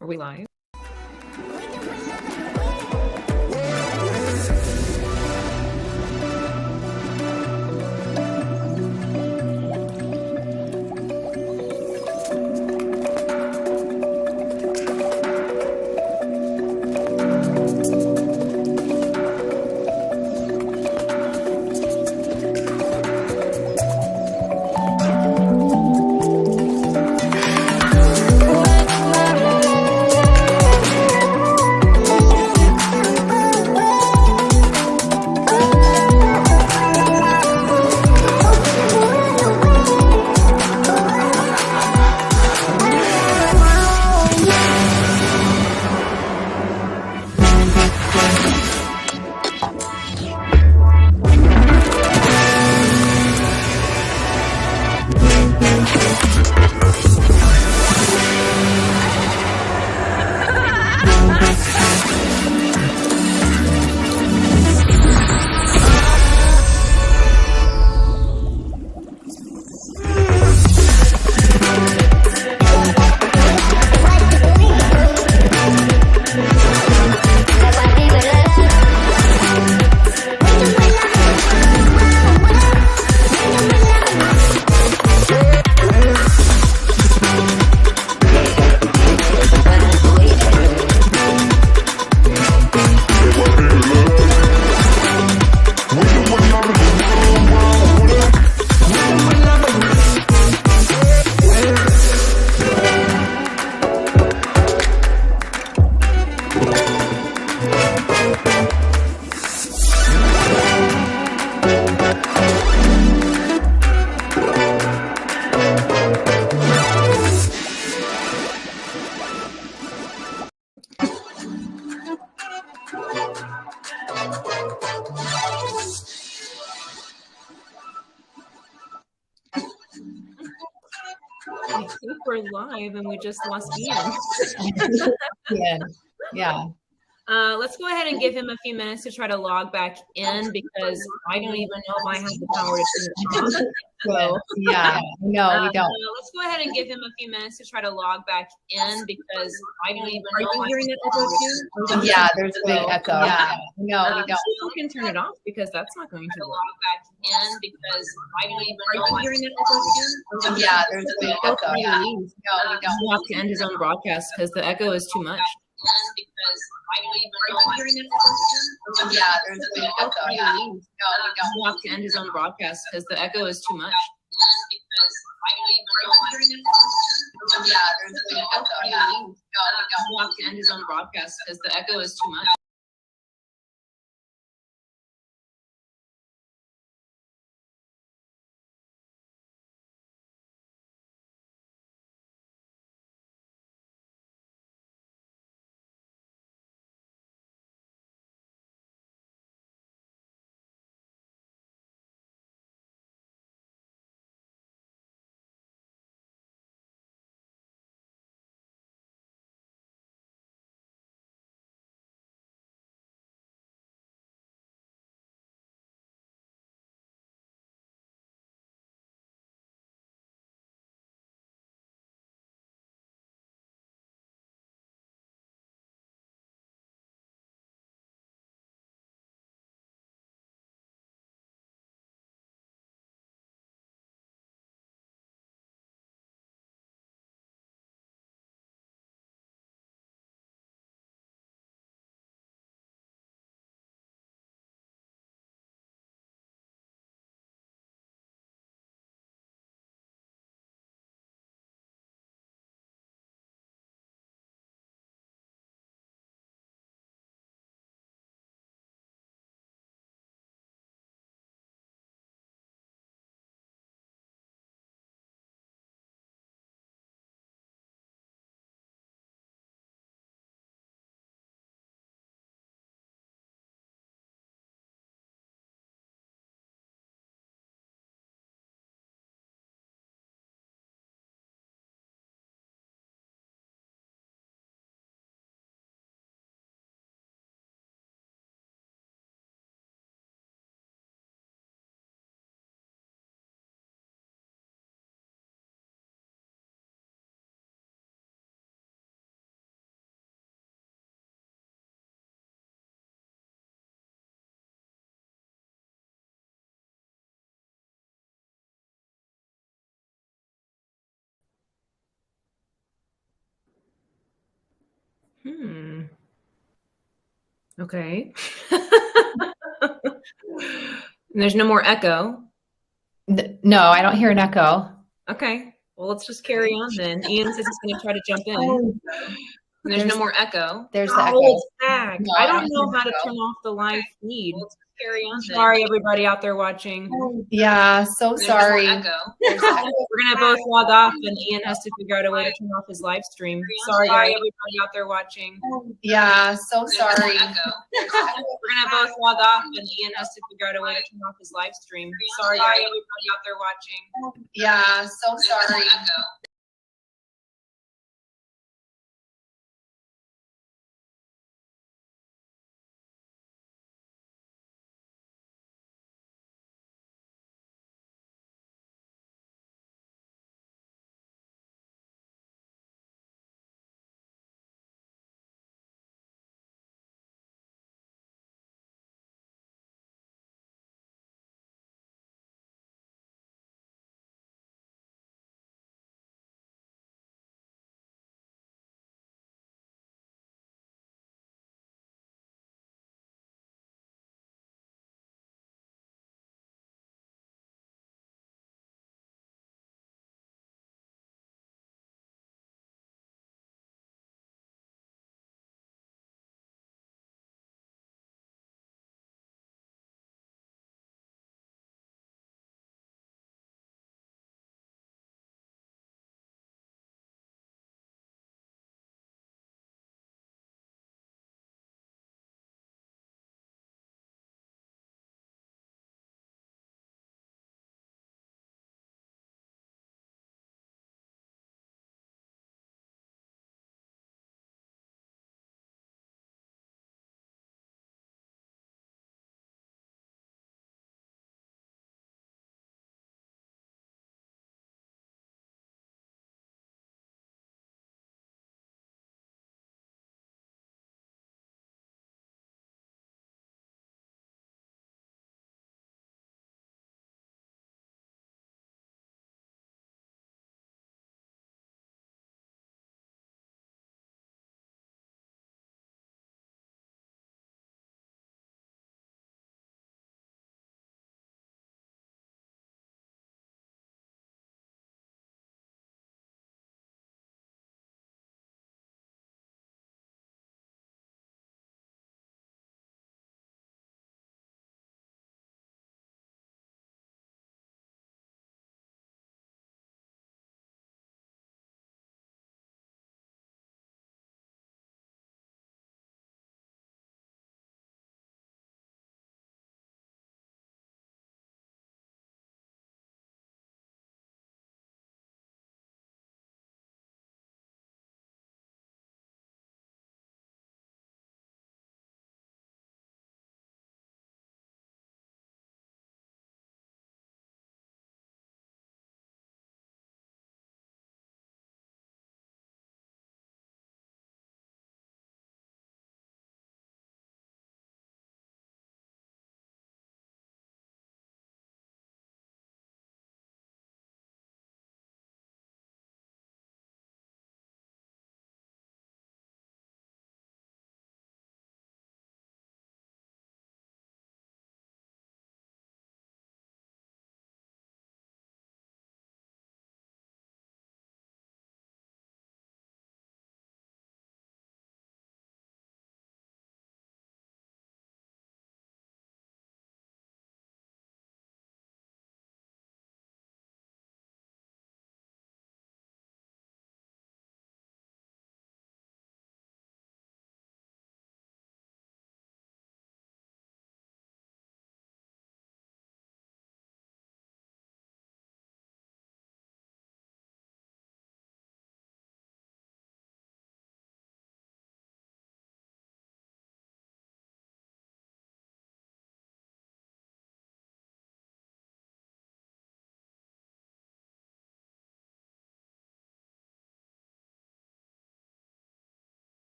Are we live? I think we're live and we just lost Ian. Yeah. Let's go ahead and give him a few minutes to try to log back in because I don't even know if I have the power to turn it on. So Yeah. No, we don't. Let's go ahead and give him a few minutes to try to log back in because I don't even know. Are you hearing that echo too? Yeah, there's a big echo. Yeah. No, we don't. See if we can turn it off because that's not going to log back in because I don't even know. Are you hearing that echo too? Yeah, there's a big echo. Yeah. No, we don't. He'll have to end his own broadcast because the echo is too much. Because I don't even know. Hearing it? Yeah, there's a big echo. Yeah. No, we don't. He'll have to end his own broadcast because the echo is too much. Because I don't even know. Yeah, there's a big echo. Yeah. No, we don't. He'll have to end his own broadcast because the echo is too much. Hmm. Okay. There's no more echo. No, I don't hear an echo. Okay. Well, let's just carry on then. Ian says he's going to try to jump in. There's no more echo. There's the Oh, echo. it's back. No, I I don't don't know hear how to echo. turn off the live feed. Well, let's carry on then. Sorry, everybody out there watching. Yeah, so There's no sorry. more echo. There's the echo. We're going to both log off, and Ian has to figure out a way to turn off his live stream. Sorry, everybody out there watching. Yeah, so sorry. We're going to both log off, and Ian has to figure out a way to turn off his live stream. Sorry, everybody out there watching. Yeah, so sorry.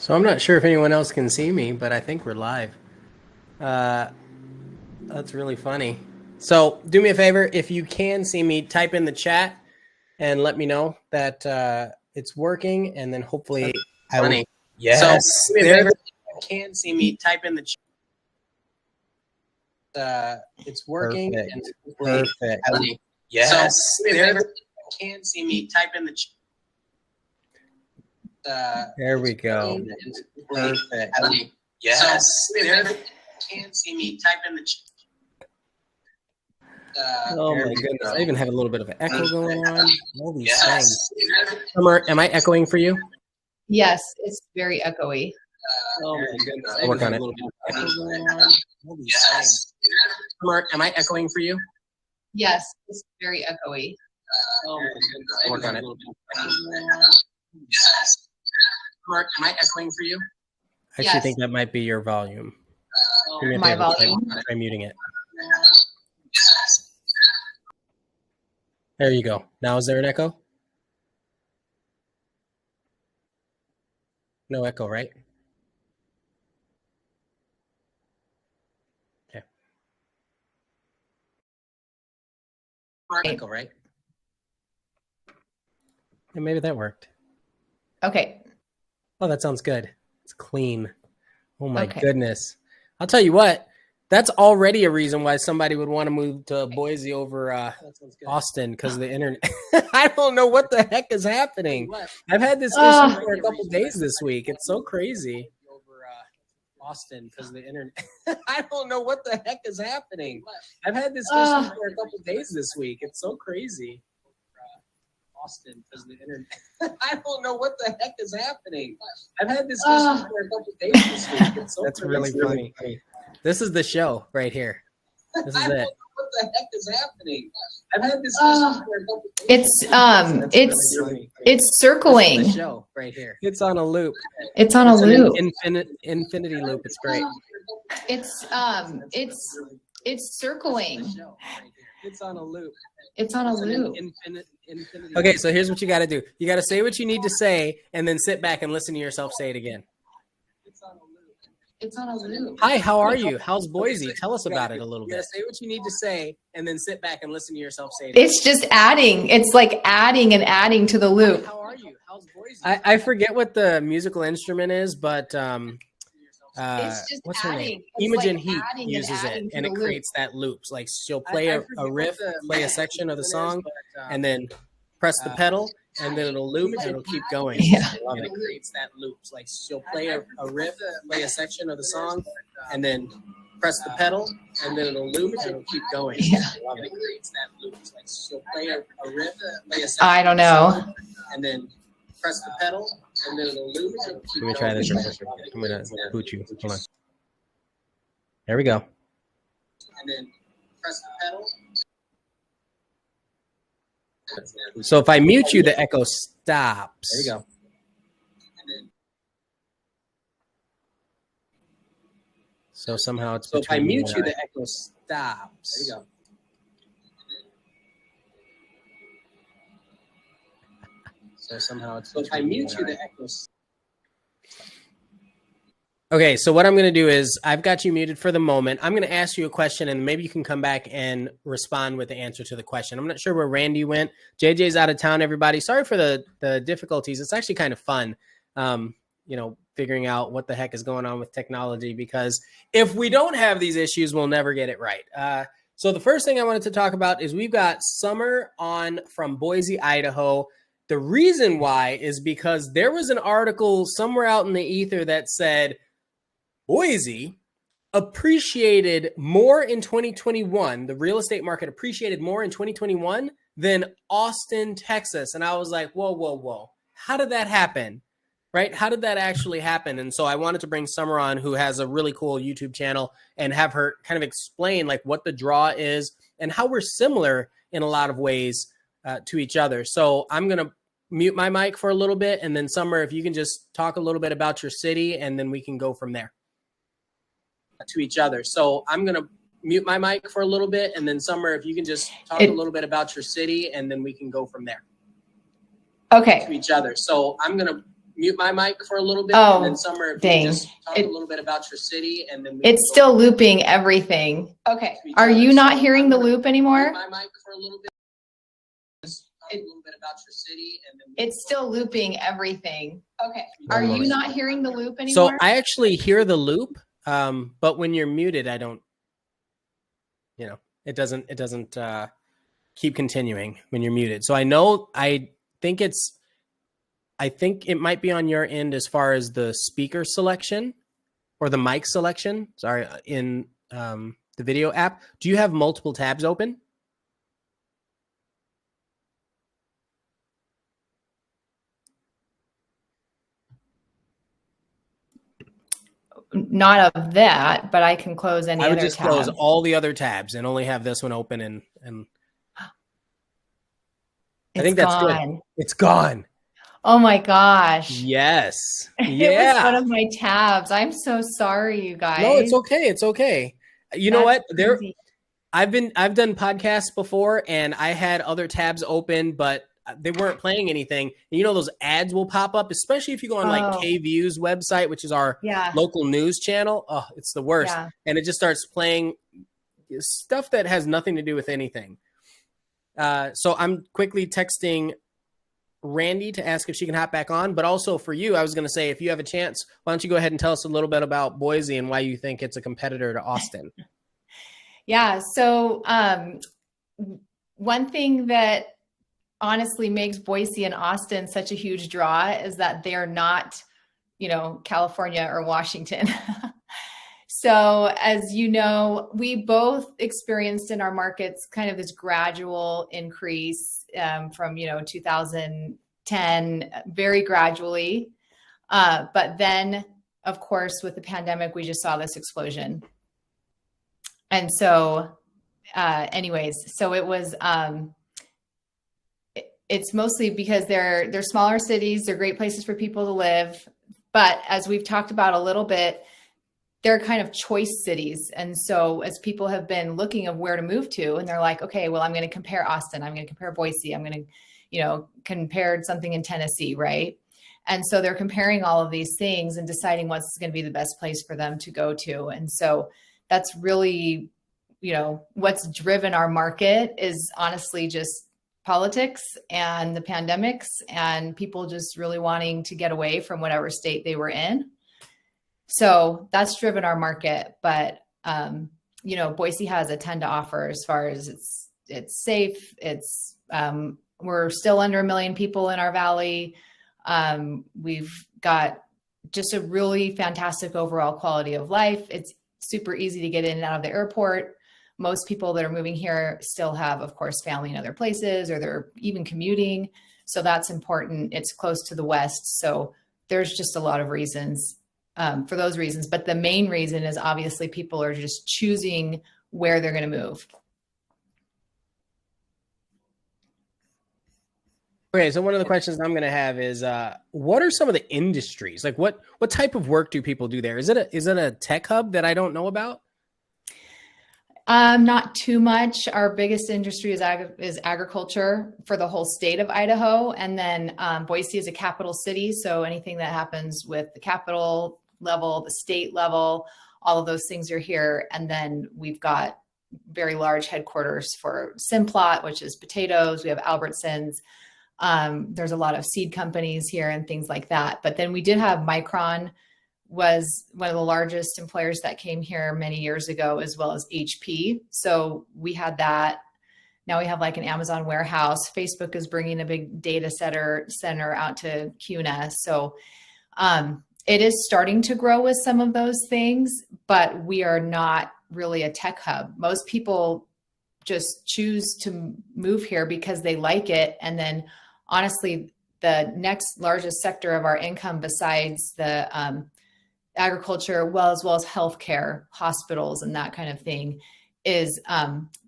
So I'm not sure if anyone else can see me, but I think we're live. That's really funny. So do me a favor, if you can see me, type in the chat and let me know that it's working, and then hopefully I will. Yes. So do me a favor, if you can see me, type in the chat. It's working. Perfect. And perfect. Yes. So do me a favor, if you can see me, type in the chat. There we go. Perfect. Yes. So, can see me. Type in the chat. Oh my goodness! I even have a little bit of an echo going on. All these things. Summer, am I echoing for you? Yes, it's very echoey. Oh my goodness! I'll work on it. All these things. Summer, am I echoing for you? Yes, it's very echoey. Oh my goodness! I'll work on it. Yes. Mark, am I echoing for you? I actually think that might be your volume. My volume? Try muting it. There you go. Now is there an echo? No echo, right? Okay. Echo, right? And maybe that worked. Okay. Oh, that sounds good. It's clean. Oh my goodness. I'll tell you what, that's already a reason why somebody would want to move to Boise over Austin, because the internet. I don't know what the heck is happening. I've had this issue for a couple days this week. It's so crazy. Over Austin, because the internet. I don't know what the heck is happening. I've had this issue for a couple days this week. It's so crazy. Austin, because the internet. I don't know what the heck is happening. I've had this issue for a couple days this week. It's so That's crazy. Really funny. This is the show right here. This is it. What the heck is happening? I've had this issue for a couple days. It's circling. This is the show right here. It's on a loop. It's on a loop. Infinity loop. It's great. It's circling. It's on a loop. It's on a loop. Okay, so here's what you got to do. You got to say what you need to say, and then sit back and listen to yourself say it again. It's on a loop. Hi, how are you? How's Boise? Tell us about it a little bit. You got to say what you need to say, and then sit back and listen to yourself say it again. It's just adding. It's like adding and adding to the loop. Hi, how are you? How's Boise? I forget what the musical instrument is, but it's just what's adding. her name? It's Imogen like Heat uses it, and it creates that loops. Like she'll play a riff, play a section of the song, and then press the pedal, and then it'll loop, and it'll keep going. Yeah. And it creates that loops. Like she'll play a riff, play a section of the song, and then press the pedal, and then it'll loop, and it'll keep going. Yeah. And it creates that loops. Like she'll play a riff, play a section. I don't know. And then press the pedal, and then it'll loop. And it'll keep Let me try this. I'm gonna boot you. Hold on. There we go. And then press the pedal. So if I mute you, the echo stops. There you go. So somehow it's. So if I mute you, the echo stops. There you go. So somehow it's. So if I mute you, the echo. Okay, so what I'm going to do is I've got you muted for the moment. I'm going to ask you a question, and maybe you can come back and respond with the answer to the question. I'm not sure where Randy went. JJ's out of town, everybody. Sorry for the difficulties. It's actually kind of fun, figuring out what the heck is going on with technology, because if we don't have these issues, we'll never get it right. So the first thing I wanted to talk about is we've got Summer on from Boise, Idaho. The reason why is because there was an article somewhere out in the ether that said, Boise appreciated more in 2021. The real estate market appreciated more in 2021 than Austin, Texas. And I was like, whoa. How did that happen? Right? How did that actually happen? And so I wanted to bring Summer on, who has a really cool YouTube channel, and have her kind of explain like what the draw is and how we're similar in a lot of ways to each other. So I'm going to mute my mic for a little bit. And then Summer, if you can just talk a little bit about your city, and then we can go from there. To each other. So I'm going to mute my mic for a little bit, and then Summer, if you can just talk a little bit about your city, and then we can go from there. Okay. To each other. So I'm going to mute my mic for a little bit? Oh, and then Summer, if dang. you just talk a little bit about your city, and then It's still looping everything. Okay. Are you not hearing the loop anymore? Mute my mic for a little bit. Just talk a little bit about your city, and then It's still looping everything. Okay. Are you not hearing the loop anymore? So I actually hear the loop, but when you're muted, I don't. It doesn't keep continuing when you're muted. So I think it might be on your end as far as the speaker selection or the mic selection. Sorry, in the video app. Do you have multiple tabs open? Not of that, but I can close any I would other just tab. close all the other tabs and only have this one open, and I think that's gone. good. It's gone. Oh my gosh. Yes. It was one Yeah. of my tabs. I'm so sorry, you guys. No, it's okay. It's okay. You know what? That's crazy. I've done podcasts before, and I had other tabs open, but they weren't playing anything. And those ads will pop up, especially if you go on like KView's website, which is our local news channel. Oh, it's the worst. Yeah. And it just starts playing stuff that has nothing to do with anything. So I'm quickly texting Randy to ask if she can hop back on. But also for you, I was going to say, if you have a chance, why don't you go ahead and tell us a little bit about Boise and why you think it's a competitor to Austin? Yeah. So one thing that honestly makes Boise and Austin such a huge draw is that they're not, California or Washington. So as you know, we both experienced in our markets kind of this gradual increase from, 2010, very gradually. But then, of course, with the pandemic, we just saw this explosion. And so so it was, it's mostly because they're smaller cities, they're great places for people to live. But as we've talked about a little bit, they're kind of choice cities. And so as people have been looking of where to move to, and they're like, okay, well, I'm going to compare Austin, I'm going to compare Boise, I'm going to, compare something in Tennessee, right? And so they're comparing all of these things and deciding what's going to be the best place for them to go to. And so that's really, what's driven our market is honestly just politics and the pandemics and people just really wanting to get away from whatever state they were in. So that's driven our market. But, Boise has a ton to offer as far as it's safe. It's, we're still under 1 million people in our valley. We've got just a really fantastic overall quality of life. It's super easy to get in and out of the airport. Most people that are moving here still have, of course, family in other places, or they're even commuting. So that's important. It's close to the West. So there's just a lot of reasons for those reasons. But the main reason is obviously people are just choosing where they're going to move. Okay, so one of the questions I'm going to have is, what are some of the industries? Like, what type of work do people do there? Is it a tech hub that I don't know about? Not too much. Our biggest industry is agriculture for the whole state of Idaho. And then Boise is a capital city. So anything that happens with the capital level, the state level, all of those things are here. And then we've got very large headquarters for Simplot, which is potatoes. We have Albertsons. There's a lot of seed companies here and things like that. But then we did have Micron, was one of the largest employers that came here many years ago, as well as HP. So we had that. Now we have like an Amazon warehouse. Facebook is bringing a big data center out to CUNA. So it is starting to grow with some of those things, but we are not really a tech hub. Most people just choose to move here because they like it. And then honestly, the next largest sector of our income besides the agriculture, as well as healthcare, hospitals, and that kind of thing, is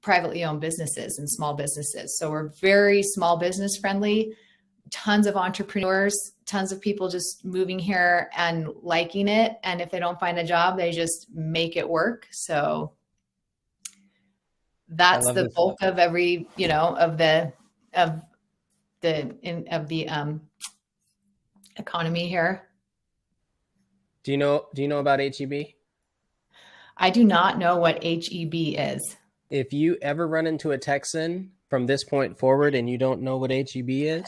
privately owned businesses and small businesses. So we're very small business friendly, tons of entrepreneurs, tons of people just moving here and liking it. And if they don't find a job, they just make it work. So that's the bulk of every, of the economy here. Do you know about HEB? I do not know what HEB is. If you ever run into a Texan from this point forward and you don't know what HEB is,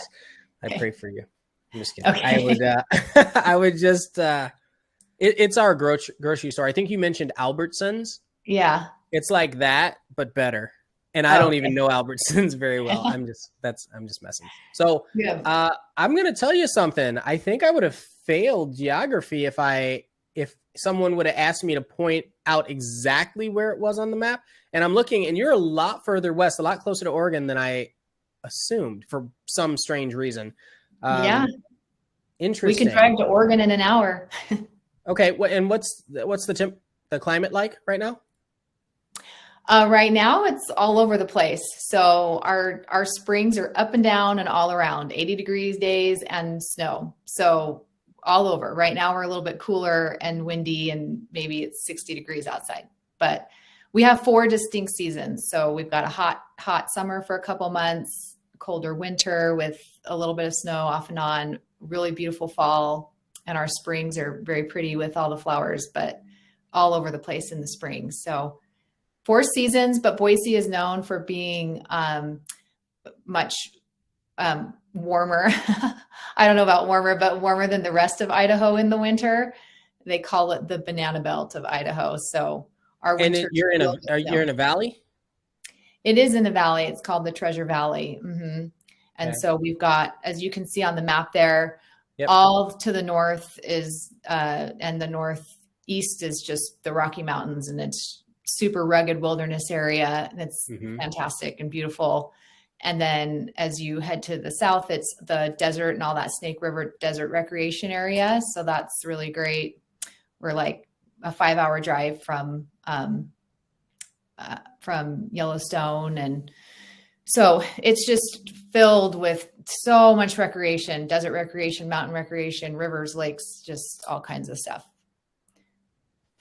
I pray for you. I'm just kidding. Okay. I would I would just it's our grocery store. I think you mentioned Albertsons. Yeah. It's like that, but better. And I don't even know Albertsons very well. I'm just messing. So Yeah. I'm gonna tell you something. I think I would have failed geography if someone would have asked me to point out exactly where it was on the map. And I'm looking, and you're a lot further west, a lot closer to Oregon than I assumed for some strange reason. Yeah. Interesting. We can drive to Oregon in an hour. Okay. And what's the climate like right now? Right now, it's all over the place. So our springs are up and down and all around, 80 degrees days and snow. So all over. Right now, we're a little bit cooler and windy, and maybe it's 60 degrees outside. But we have 4 distinct seasons. So we've got a hot summer for a couple months, colder winter with a little bit of snow off and on, really beautiful fall. And our springs are very pretty with all the flowers, but all over the place in the spring. So 4 seasons, but Boise is known for being much warmer. I don't know about warmer, but warmer than the rest of Idaho in the winter. They call it the banana belt of Idaho. So our winter. You're in a valley? It is in a valley. It's called the Treasure Valley. Mm-hmm. And so we've got, as you can see on the map there, all to the north is, and the northeast is just the Rocky Mountains, and it's super rugged wilderness area. And it's fantastic and beautiful. And then as you head to the south, it's the desert and all that Snake River desert recreation area. So that's really great. We're like a 5-hour drive from Yellowstone. And so it's just filled with so much recreation, desert recreation, mountain recreation, rivers, lakes, just all kinds of stuff.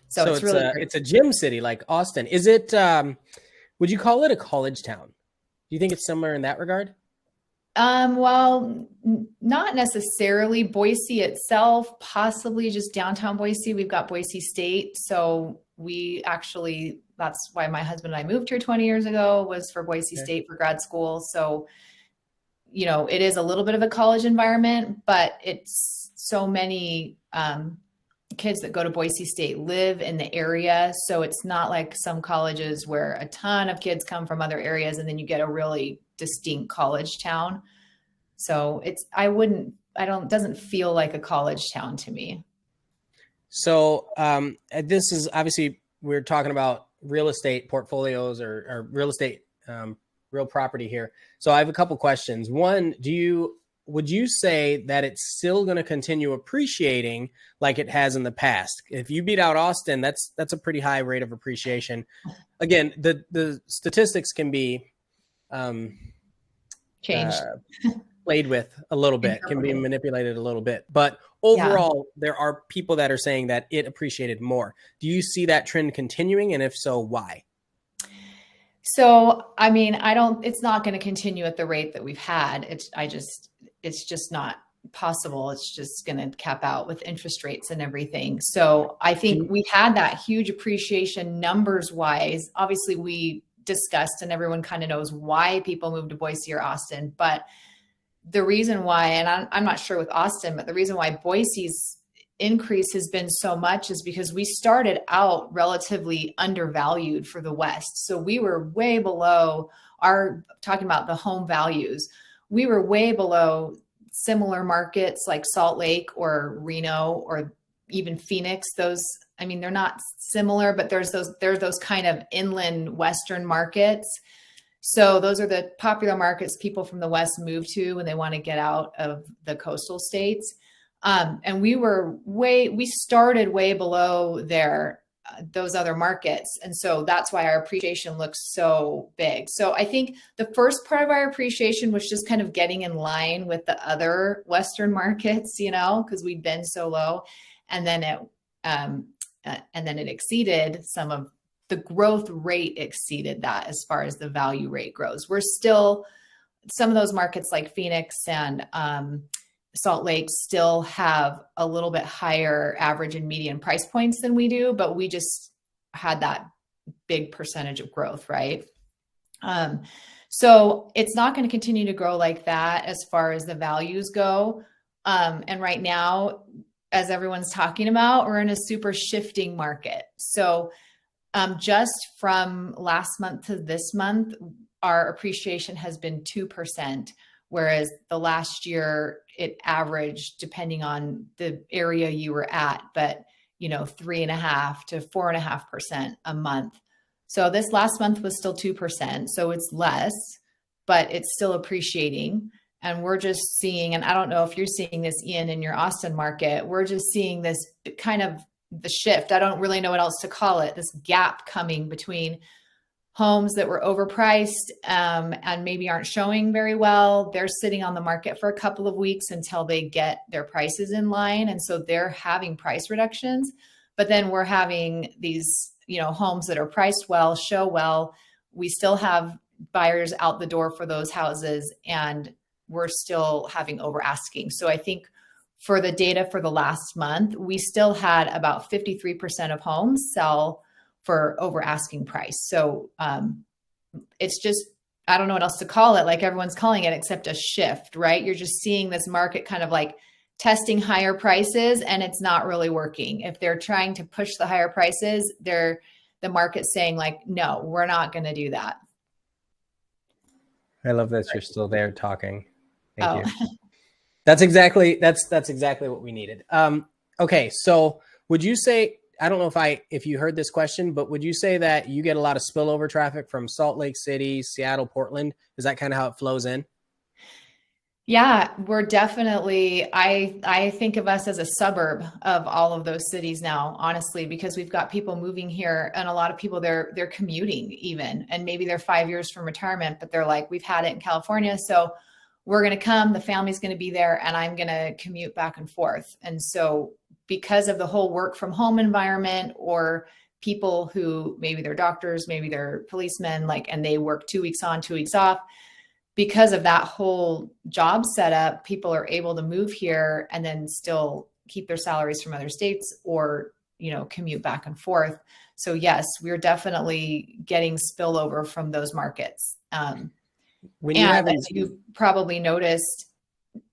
So it's really great. It's a gym city like Austin. Is it, would you call it a college town? Do you think it's similar in that regard? Well, not necessarily. Boise itself, possibly just downtown Boise. We've got Boise State. So we actually, that's why my husband and I moved here 20 years ago, was for Boise State for grad school. So, you know, it is a little bit of a college environment, but it's so many kids that go to Boise State live in the area. So it's not like some colleges where a ton of kids come from other areas and then you get a really distinct college town. So it doesn't feel like a college town to me. So this is obviously, we're talking about real estate portfolios or real estate, real property here. So I have a couple questions. One, would you say that it's still going to continue appreciating like it has in the past? If you beat out Austin, that's a pretty high rate of appreciation. Again, the statistics can be changed, played with a little bit, can be manipulated a little bit. But overall, there are people that are saying that it appreciated more. Do you see that trend continuing? And if so, why? So, I mean, it's not going to continue at the rate that we've had. It's just not possible. It's just going to cap out with interest rates and everything. So I think we had that huge appreciation numbers wise. Obviously we discussed and everyone kind of knows why people move to Boise or Austin, but the reason why, and I'm not sure with Austin, but the reason why Boise's increase has been so much is because we started out relatively undervalued for the West. So we were way below talking about the home values. We were way below similar markets like Salt Lake or Reno or even Phoenix. They're not similar, but there's those kind of inland Western markets. So those are the popular markets people from the West move to when they want to get out of the coastal states. And we started way below those other markets. And so that's why our appreciation looks so big. So I think the first part of our appreciation was just kind of getting in line with the other Western markets, because we'd been so low. And then it exceeded the growth rate exceeded that as far as the value rate grows. We're still, some of those markets like Phoenix and Salt Lake still have a little bit higher average and median price points than we do, but we just had that big percentage of growth, right? So it's not going to continue to grow like that as far as the values go. And right now, as everyone's talking about, we're in a super shifting market. So just from last month to this month, our appreciation has been 2%, whereas the last year it averaged, depending on the area you were at, but 3.5 to 4.5% a month. So this last month was still 2%. So it's less, but it's still appreciating. And we're just seeing, and I don't know if you're seeing this, Ian, in your Austin market, we're just seeing this kind of the shift. I don't really know what else to call it, this gap coming between homes that were overpriced and maybe aren't showing very well. They're sitting on the market for a couple of weeks until they get their prices in line. And so they're having price reductions, but then we're having these, homes that are priced well, show well. We still have buyers out the door for those houses, and we're still having over asking. So I think for the data for the last month, we still had about 53% of homes sell for over asking price. So it's just, I don't know what else to call it, like everyone's calling it, except a shift, right? You're just seeing this market kind of like testing higher prices, and it's not really working. If they're trying to push the higher prices, the market's saying like, no, we're not going to do that. I love that you're still there talking. Thank you. That's exactly what we needed. Okay. So would you say, I don't know if you heard this question, but would you say that you get a lot of spillover traffic from Salt Lake City, Seattle, Portland? Is that kind of how it flows in? Yeah, we're definitely, I think of us as a suburb of all of those cities now, honestly, because we've got people moving here, and a lot of people they're commuting even, and maybe they're 5 years from retirement, but they're like, we've had it in California, so we're going to come, the family's going to be there, and I'm going to commute back and forth. And so because of the whole work from home environment, or people who maybe they're doctors, maybe they're policemen, and they work 2 weeks on, 2 weeks off, because of that whole job setup, people are able to move here and then still keep their salaries from other states, or, commute back and forth. So yes, we're definitely getting spillover from those markets. When as you've probably noticed,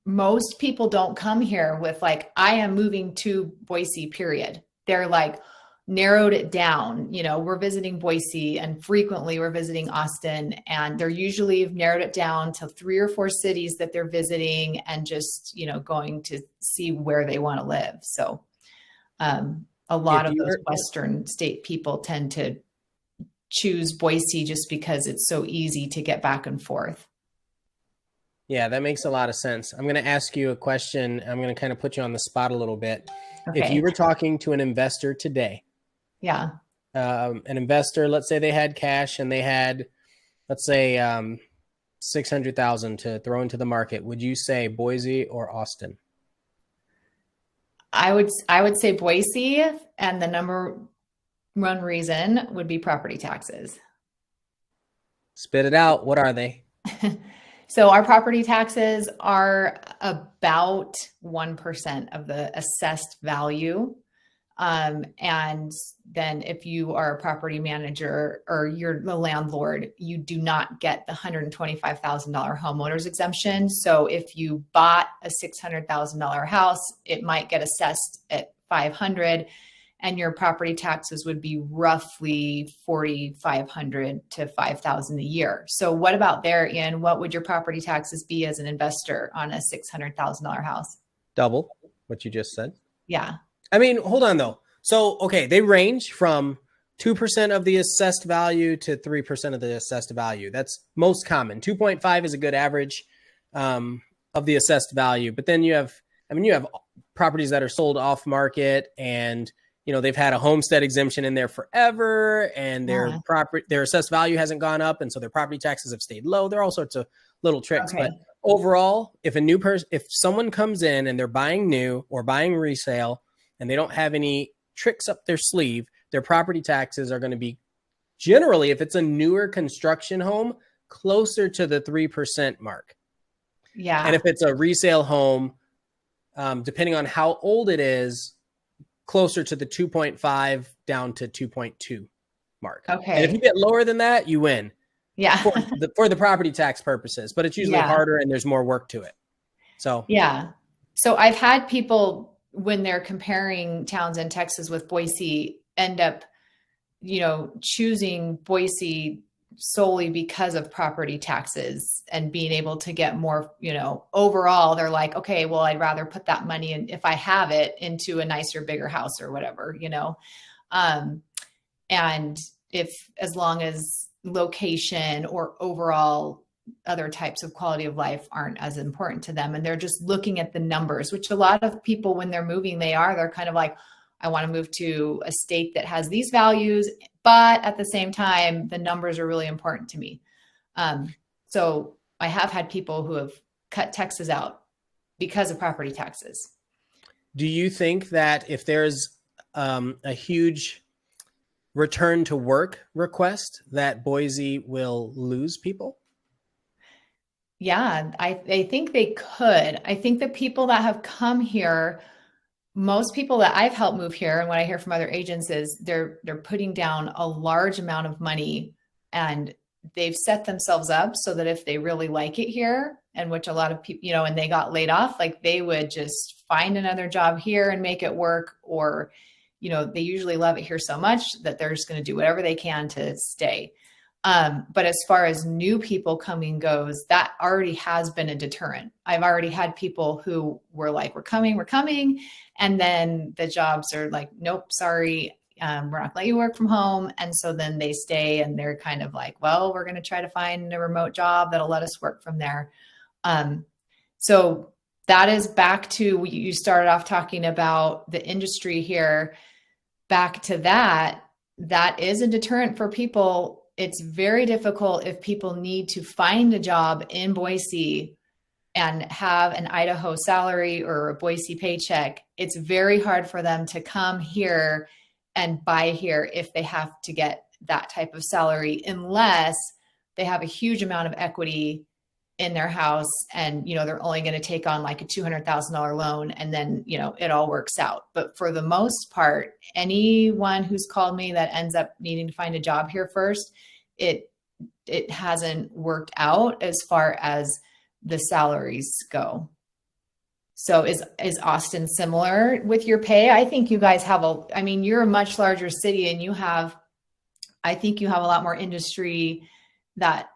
most people don't come here with like, I am moving to Boise, period. They're like, narrowed it down. We're visiting Boise, and frequently we're visiting Austin, and they're usually narrowed it down to 3 or 4 cities that they're visiting, and just, going to see where they want to live. So a lot of those Western state people tend to choose Boise just because it's so easy to get back and forth. Yeah, that makes a lot of sense. I'm going to ask you a question. I'm going to kind of put you on the spot a little bit. Okay. If you were talking to an investor today, yeah, an investor, let's say they had cash and they had, let's say, $600,000 to throw into the market, would you say Boise or Austin? I would say Boise, and the number one reason would be property taxes. Spit it out. What are they? So our property taxes are about 1% of the assessed value. And then if you are a property manager or you're the landlord, you do not get the $125,000 homeowner's exemption. So if you bought a $600,000 house, it might get assessed at $500,000, and your property taxes would be roughly $4,500 to $5,000 a year. So what about there, Ian? What would your property taxes be as an investor on a $600,000 house? Double what you just said. Yeah. I mean, hold on though. So, okay, they range from 2% of the assessed value to 3% of the assessed value. That's most common. 2.5 is a good average of the assessed value. But then you have properties that are sold off market, and they've had a homestead exemption in there forever, and their assessed value hasn't gone up, and so their property taxes have stayed low. There are all sorts of little tricks. Okay. But overall, if someone comes in and they're buying new or buying resale, and they don't have any tricks up their sleeve, their property taxes are going to be generally, if it's a newer construction home, closer to the 3% mark. Yeah. And if it's a resale home, depending on how old it is, closer to the 2.5 down to 2.2 mark. Okay. And if you get lower than that, you win. Yeah. for the property tax purposes, but it's usually harder and there's more work to it. So yeah. So I've had people, when they're comparing towns in Texas with Boise, end up, choosing Boise solely because of property taxes and being able to get more, overall, they're like, okay, well, I'd rather put that money in, if I have it, into a nicer, bigger house or whatever, and as long as location or overall other types of quality of life aren't as important to them. And they're just looking at the numbers, which a lot of people, when they're moving, they're kind of like, I want to move to a state that has these values, but at the same time, the numbers are really important to me. So I have had people who have cut Texas out because of property taxes. Do you think that if there's a huge return to work request, that Boise will lose people? Yeah, I think they could. I think the people that have come here, most people that I've helped move here, and what I hear from other agents is they're putting down a large amount of money, and they've set themselves up so that if they really like it here, and which a lot of people, and they got laid off, like they would just find another job here and make it work, or, they usually love it here so much that they're just going to do whatever they can to stay. But as far as new people coming goes, that already has been a deterrent. I've already had people who were like, we're coming. And then the jobs are like, nope, sorry. We're not gonna let you work from home. And so then they stay and they're kind of like, well, we're going to try to find a remote job that'll let us work from there. So that is back to, you started off talking about the industry here. Back to that is a deterrent for people. It's very difficult if people need to find a job in Boise and have an Idaho salary or a Boise paycheck. It's very hard for them to come here and buy here if they have to get that type of salary, unless they have a huge amount of equity in their house and, they're only going to take on like a $200,000 loan, and then, it all works out. But for the most part, anyone who's called me that ends up needing to find a job here first, it hasn't worked out as far as the salaries go. So is Austin similar with your pay? I think you guys have you're a much larger city, and I think you have a lot more industry that,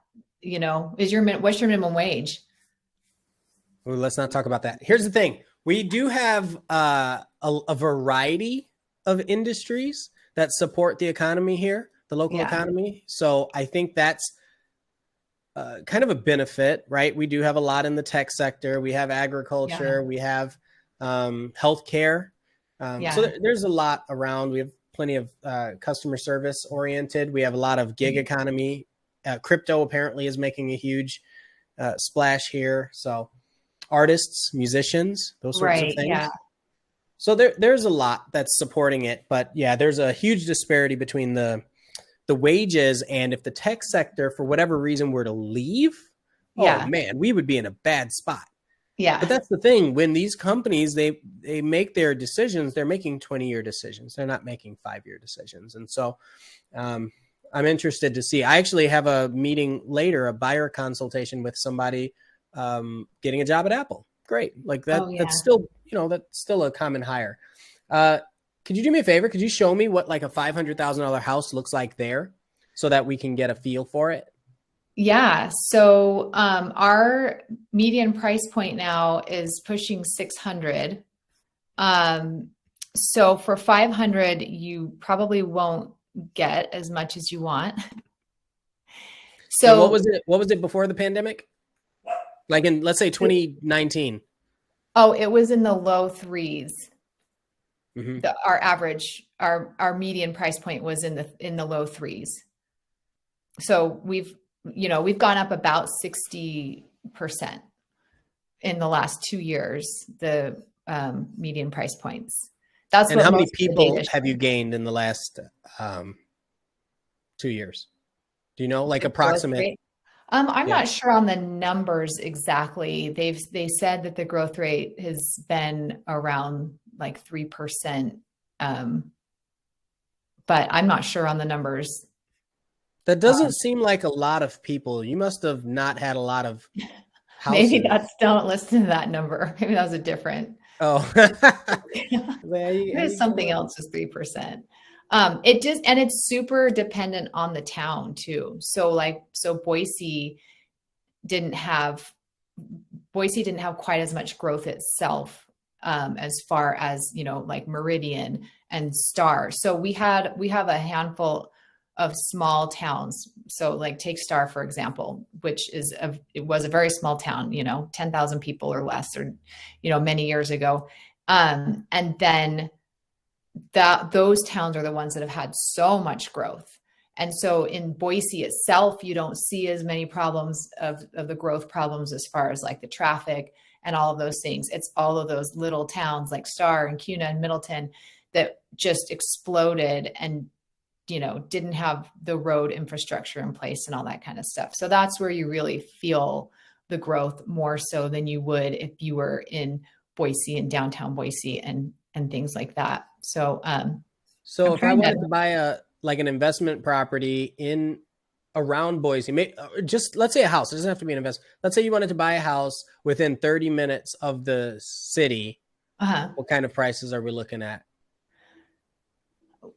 what's your minimum wage? Well, let's not talk about that. Here's the thing. We do have a variety of industries that support the economy here, the local economy. So I think that's kind of a benefit, right? We do have a lot in the tech sector. We have agriculture. We have healthcare. So there's a lot around. We have plenty of customer service oriented. We have a lot of gig economy. Crypto apparently is making a huge splash here. So artists, musicians, those sorts of things. Yeah. So there's a lot that's supporting it. But yeah, there's a huge disparity between the wages, and if the tech sector, for whatever reason, were to leave, oh man, we would be in a bad spot. Yeah. But that's the thing. When these companies, they make their decisions, they're making 20-year decisions. They're not making 5-year decisions. And so I'm interested to see. I actually have a meeting later, a buyer consultation with somebody getting a job at Apple. Great. Like that. That's still, that's still a common hire. Could you do me a favor? Could you show me what like a $500,000 house looks like there so that we can get a feel for it? Yeah. So our median price point now is pushing 600. So for 500, you probably won't get as much as you want. So what was it before the pandemic? Like in, let's say 2019. Oh, it was in the low threes. Mm-hmm. Our average, our median price point was in the low threes. So we've gone up about 60% in the last 2 years, the median price points. That's and how many people have you gained in the last 2 years? Do you know, like approximate? I'm Yeah. not sure on the numbers exactly. They said that the growth rate has been around like 3%. But I'm not sure on the numbers. That doesn't seem like a lot of people. You must have not had a lot of houses. Maybe don't listen to that number. Maybe that was a different. Oh, There's something else is 3%. It's super dependent on the town too. So didn't have Boise didn't have quite as much growth itself, as far as, like Meridian and Star. So we have a handful of small towns. So like take Star, for example, which it was a very small town, 10,000 people or less, or, many years ago. And then those towns are the ones that have had so much growth. And so in Boise itself, you don't see as many problems of the growth problems as far as like the traffic and all of those things. It's all of those little towns like Star and Kuna and Middleton that just exploded and, didn't have the road infrastructure in place and all that kind of stuff. So that's where you really feel the growth more so than you would if you were in Boise and downtown Boise and things like that. So, if I wanted to buy an investment property in around Boise, just let's say a house, it doesn't have to be an investment. Let's say you wanted to buy a house within 30 minutes of the city. What kind of prices are we looking at?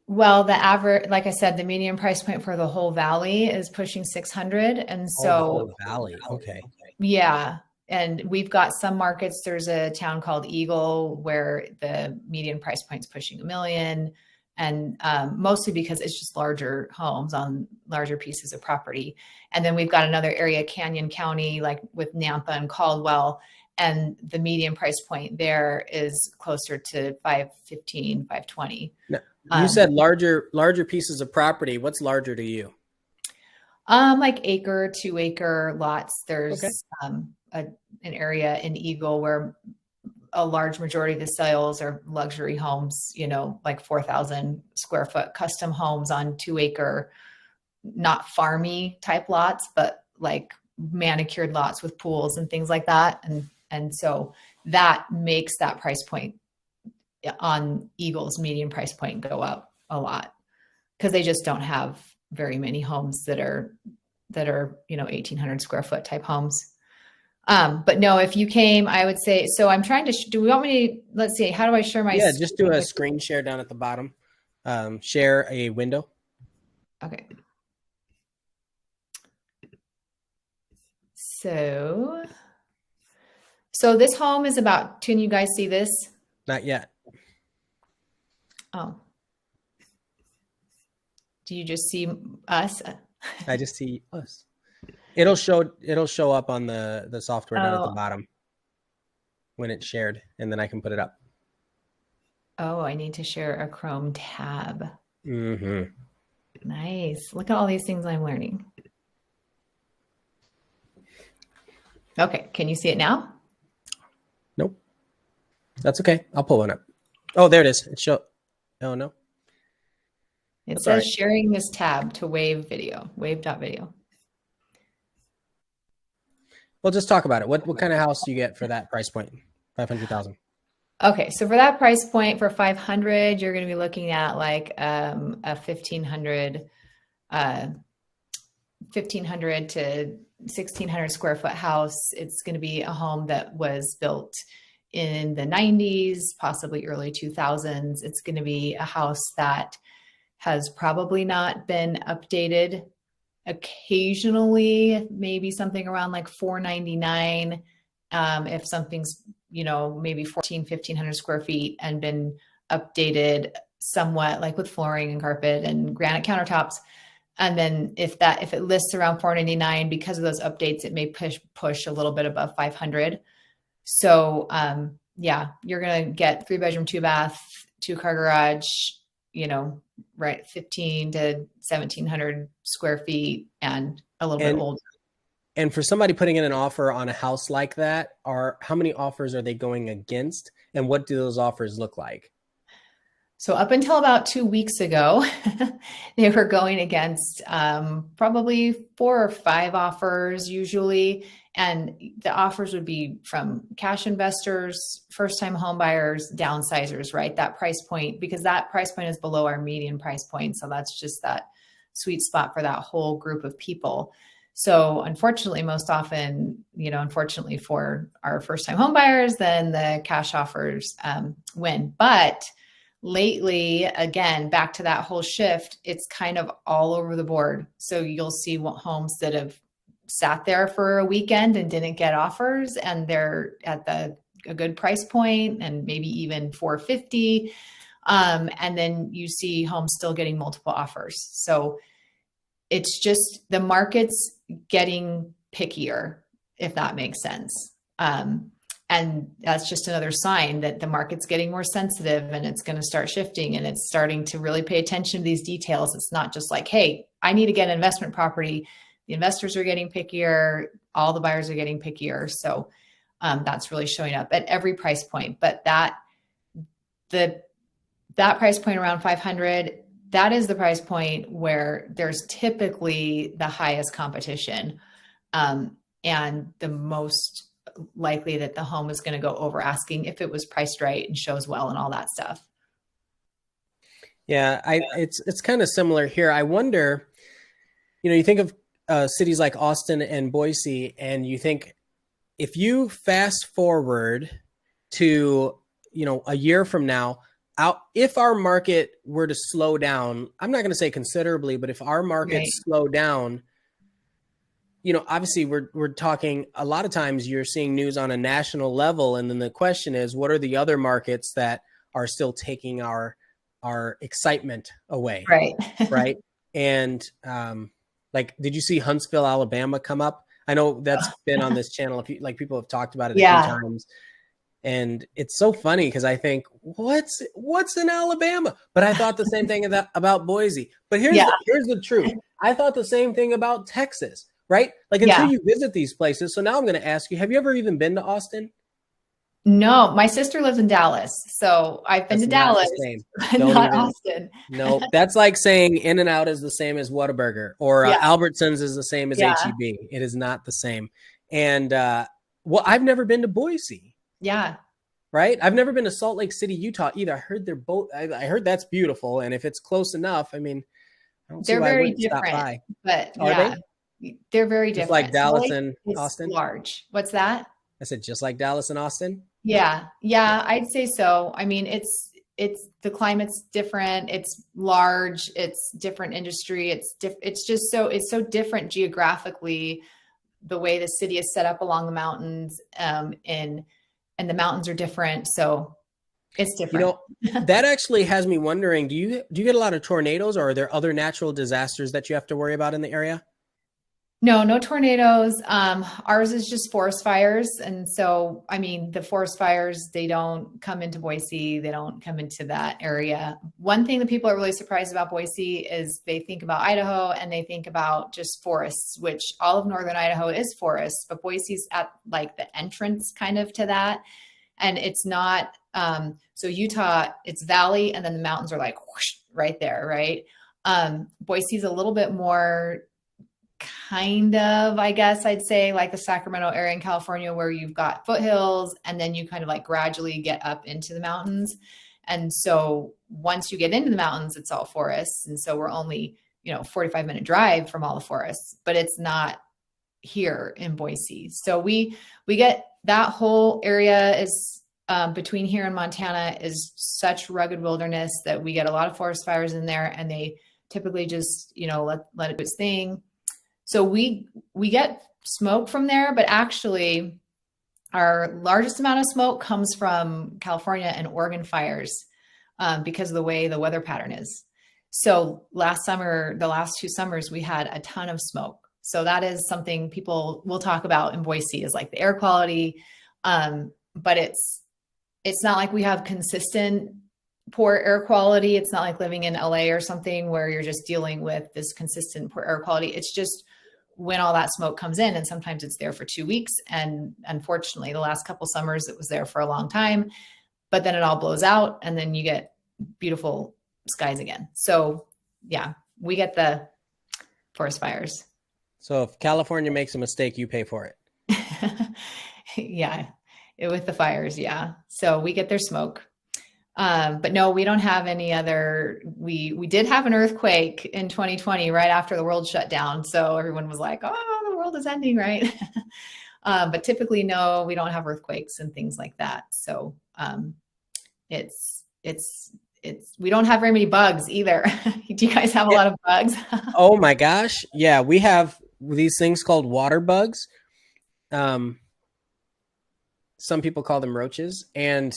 Well, the average, like I said, the median price point for the whole valley is pushing 600. And so, the whole valley. Okay. Yeah. And we've got some markets. There's a town called Eagle where the median price point is pushing $1 million. And mostly because it's just larger homes on larger pieces of property. And then we've got another area, Canyon County, like with Nampa and Caldwell. And the median price point there is closer to 515, 520. Now, you said larger pieces of property. What's larger to you? Like 2 acre lots. There's an area in Eagle where a large majority of the sales are luxury homes, like 4,000 square foot custom homes on 2 acre, not farmy type lots, but like manicured lots with pools and things like that. And so that makes that price point on Eagle's median price point go up a lot because they just don't have very many homes that are 1,800 square foot type homes. But no, if you came, I would say, so I'm trying to, do we want me to, let's see, how do I share my screen? Just do a screen share down at the bottom. Share a window. Okay. So this home is about, can you guys see this? Not yet. Oh. Do you just see us? I just see us. It'll show up on the software down at the bottom when it's shared, and then I can put it up. Oh, I need to share a Chrome tab. Mm-hmm. Nice. Look at all these things I'm learning. Okay. Can you see it now? Nope. That's okay. I'll pull one up. Oh, there it is. It show. Oh, no. It says sharing this tab to wave video, wave.video. Well, just talk about it. What kind of house do you get for that price point? 500,000. Okay. So for that price point for 500, you're going to be looking at like a 1,500 to 1,600 square foot house. It's going to be a home that was built in the 90s, possibly early 2000s. It's going to be a house that has probably not been updated. Occasionally, maybe something around like $499. If something's, maybe 1,500 square feet and been updated somewhat, like with flooring and carpet and granite countertops. And then if it lists around $499, because of those updates, it may push a little bit above 500. So, you're going to get 3-bedroom, 2-bath, 2-car garage, right, 15 to 1,700 square feet and a little bit older. And for somebody putting in an offer on a house like that, how many offers are they going against? And what do those offers look like? So up until about 2 weeks ago, they were going against probably 4 or 5 offers usually. And the offers would be from cash investors, first-time home buyers, downsizers, right? That price point, because that price point is below our median price point. So that's just that sweet spot for that whole group of people. So unfortunately, most often, unfortunately for our first-time home buyers, then the cash offers win. But lately, again, back to that whole shift, it's kind of all over the board. So you'll see homes that have sat there for a weekend and didn't get offers, and they're at a good price point and maybe even 450. And then you see homes still getting multiple offers. So it's just the market's getting pickier, if that makes sense. And that's just another sign that the market's getting more sensitive and it's going to start shifting, and it's starting to really pay attention to these details. It's not just like, hey, I need to get an investment property. The investors are getting pickier. All the buyers are getting pickier. So that's really showing up at every price point. But that price point around 500, that is the price point where there's typically the highest competition and the most likely that the home is going to go over asking if it was priced right and shows well and all that stuff. Yeah, it's kind of similar here. I wonder, you think of cities like Austin and Boise, and you think if you fast forward to, a year from now, if our market were to slow down, I'm not going to say considerably, but if our market slowed down, obviously we're talking a lot of times you're seeing news on a national level. And then the question is, what are the other markets that are still taking our excitement away? Right. Right. And, did you see Huntsville, Alabama come up? I know that's been on this channel. People have talked about it a few times. And it's so funny because I think, what's in Alabama? But I thought the same thing about Boise. But here's the truth. I thought the same thing about Texas, right? Until you visit these places. So now I'm going to ask you, have you ever even been to Austin? No, my sister lives in Dallas. So I've been to Dallas, but not Austin. No, that's like saying In-N-Out is the same as Whataburger, or Albertsons is the same as H-E-B. It is not the same. And I've never been to Boise. Yeah. Right. I've never been to Salt Lake City, Utah either. I heard they're both. I heard that's beautiful, and if it's close enough, I mean, I don't see why I wouldn't stop by. But Are they're very different. Just like Dallas and Austin. Large. What's that? I said just like Dallas and Austin. Yeah, I'd say so. I mean, it's the climate's different. It's large. It's different industry. It's just it's so different geographically, the way the city is set up along the mountains, and the mountains are different. So it's different. That actually has me wondering, do you get a lot of tornadoes, or are there other natural disasters that you have to worry about in the area? No tornadoes. Ours is just forest fires. And so, I mean, the forest fires, they don't come into Boise. They don't come into that area. One thing that people are really surprised about Boise is they think about Idaho and they think about just forests, which all of northern Idaho is forests, but Boise's at the entrance kind of to that. And it's not, so Utah, it's valley, and then the mountains are whoosh, right there, right? Boise's a little bit more kind of, I guess I'd say, like the Sacramento area in California, where you've got foothills and then you kind of gradually get up into the mountains. And so once you get into the mountains, it's all forests. And so we're only, 45-minute drive from all the forests, but it's not here in Boise. So we get that whole area is between here and Montana is such rugged wilderness that we get a lot of forest fires in there, and they typically just, let it do its thing. So we get smoke from there, but actually our largest amount of smoke comes from California and Oregon fires because of the way the weather pattern is. So last summer, the last 2 summers, we had a ton of smoke. So that is something people will talk about in Boise, is the air quality. But it's not like we have consistent poor air quality. It's not like living in LA or something where you're just dealing with this consistent poor air quality. It's just when all that smoke comes in, and sometimes it's there for 2 weeks. And unfortunately, the last couple summers, it was there for a long time, but then it all blows out, and then you get beautiful skies again. So yeah, we get the forest fires. So if California makes a mistake, you pay for it. Yeah, with the fires. Yeah. So we get their smoke. But no, we don't have any other, we did have an earthquake in 2020, right after the world shut down. So everyone was like, oh, the world is ending, right? But typically, no, we don't have earthquakes and things like that. So it's, we don't have very many bugs either. Do you guys have a lot of bugs? Oh my gosh. Yeah, we have these things called water bugs. Some people call them roaches, and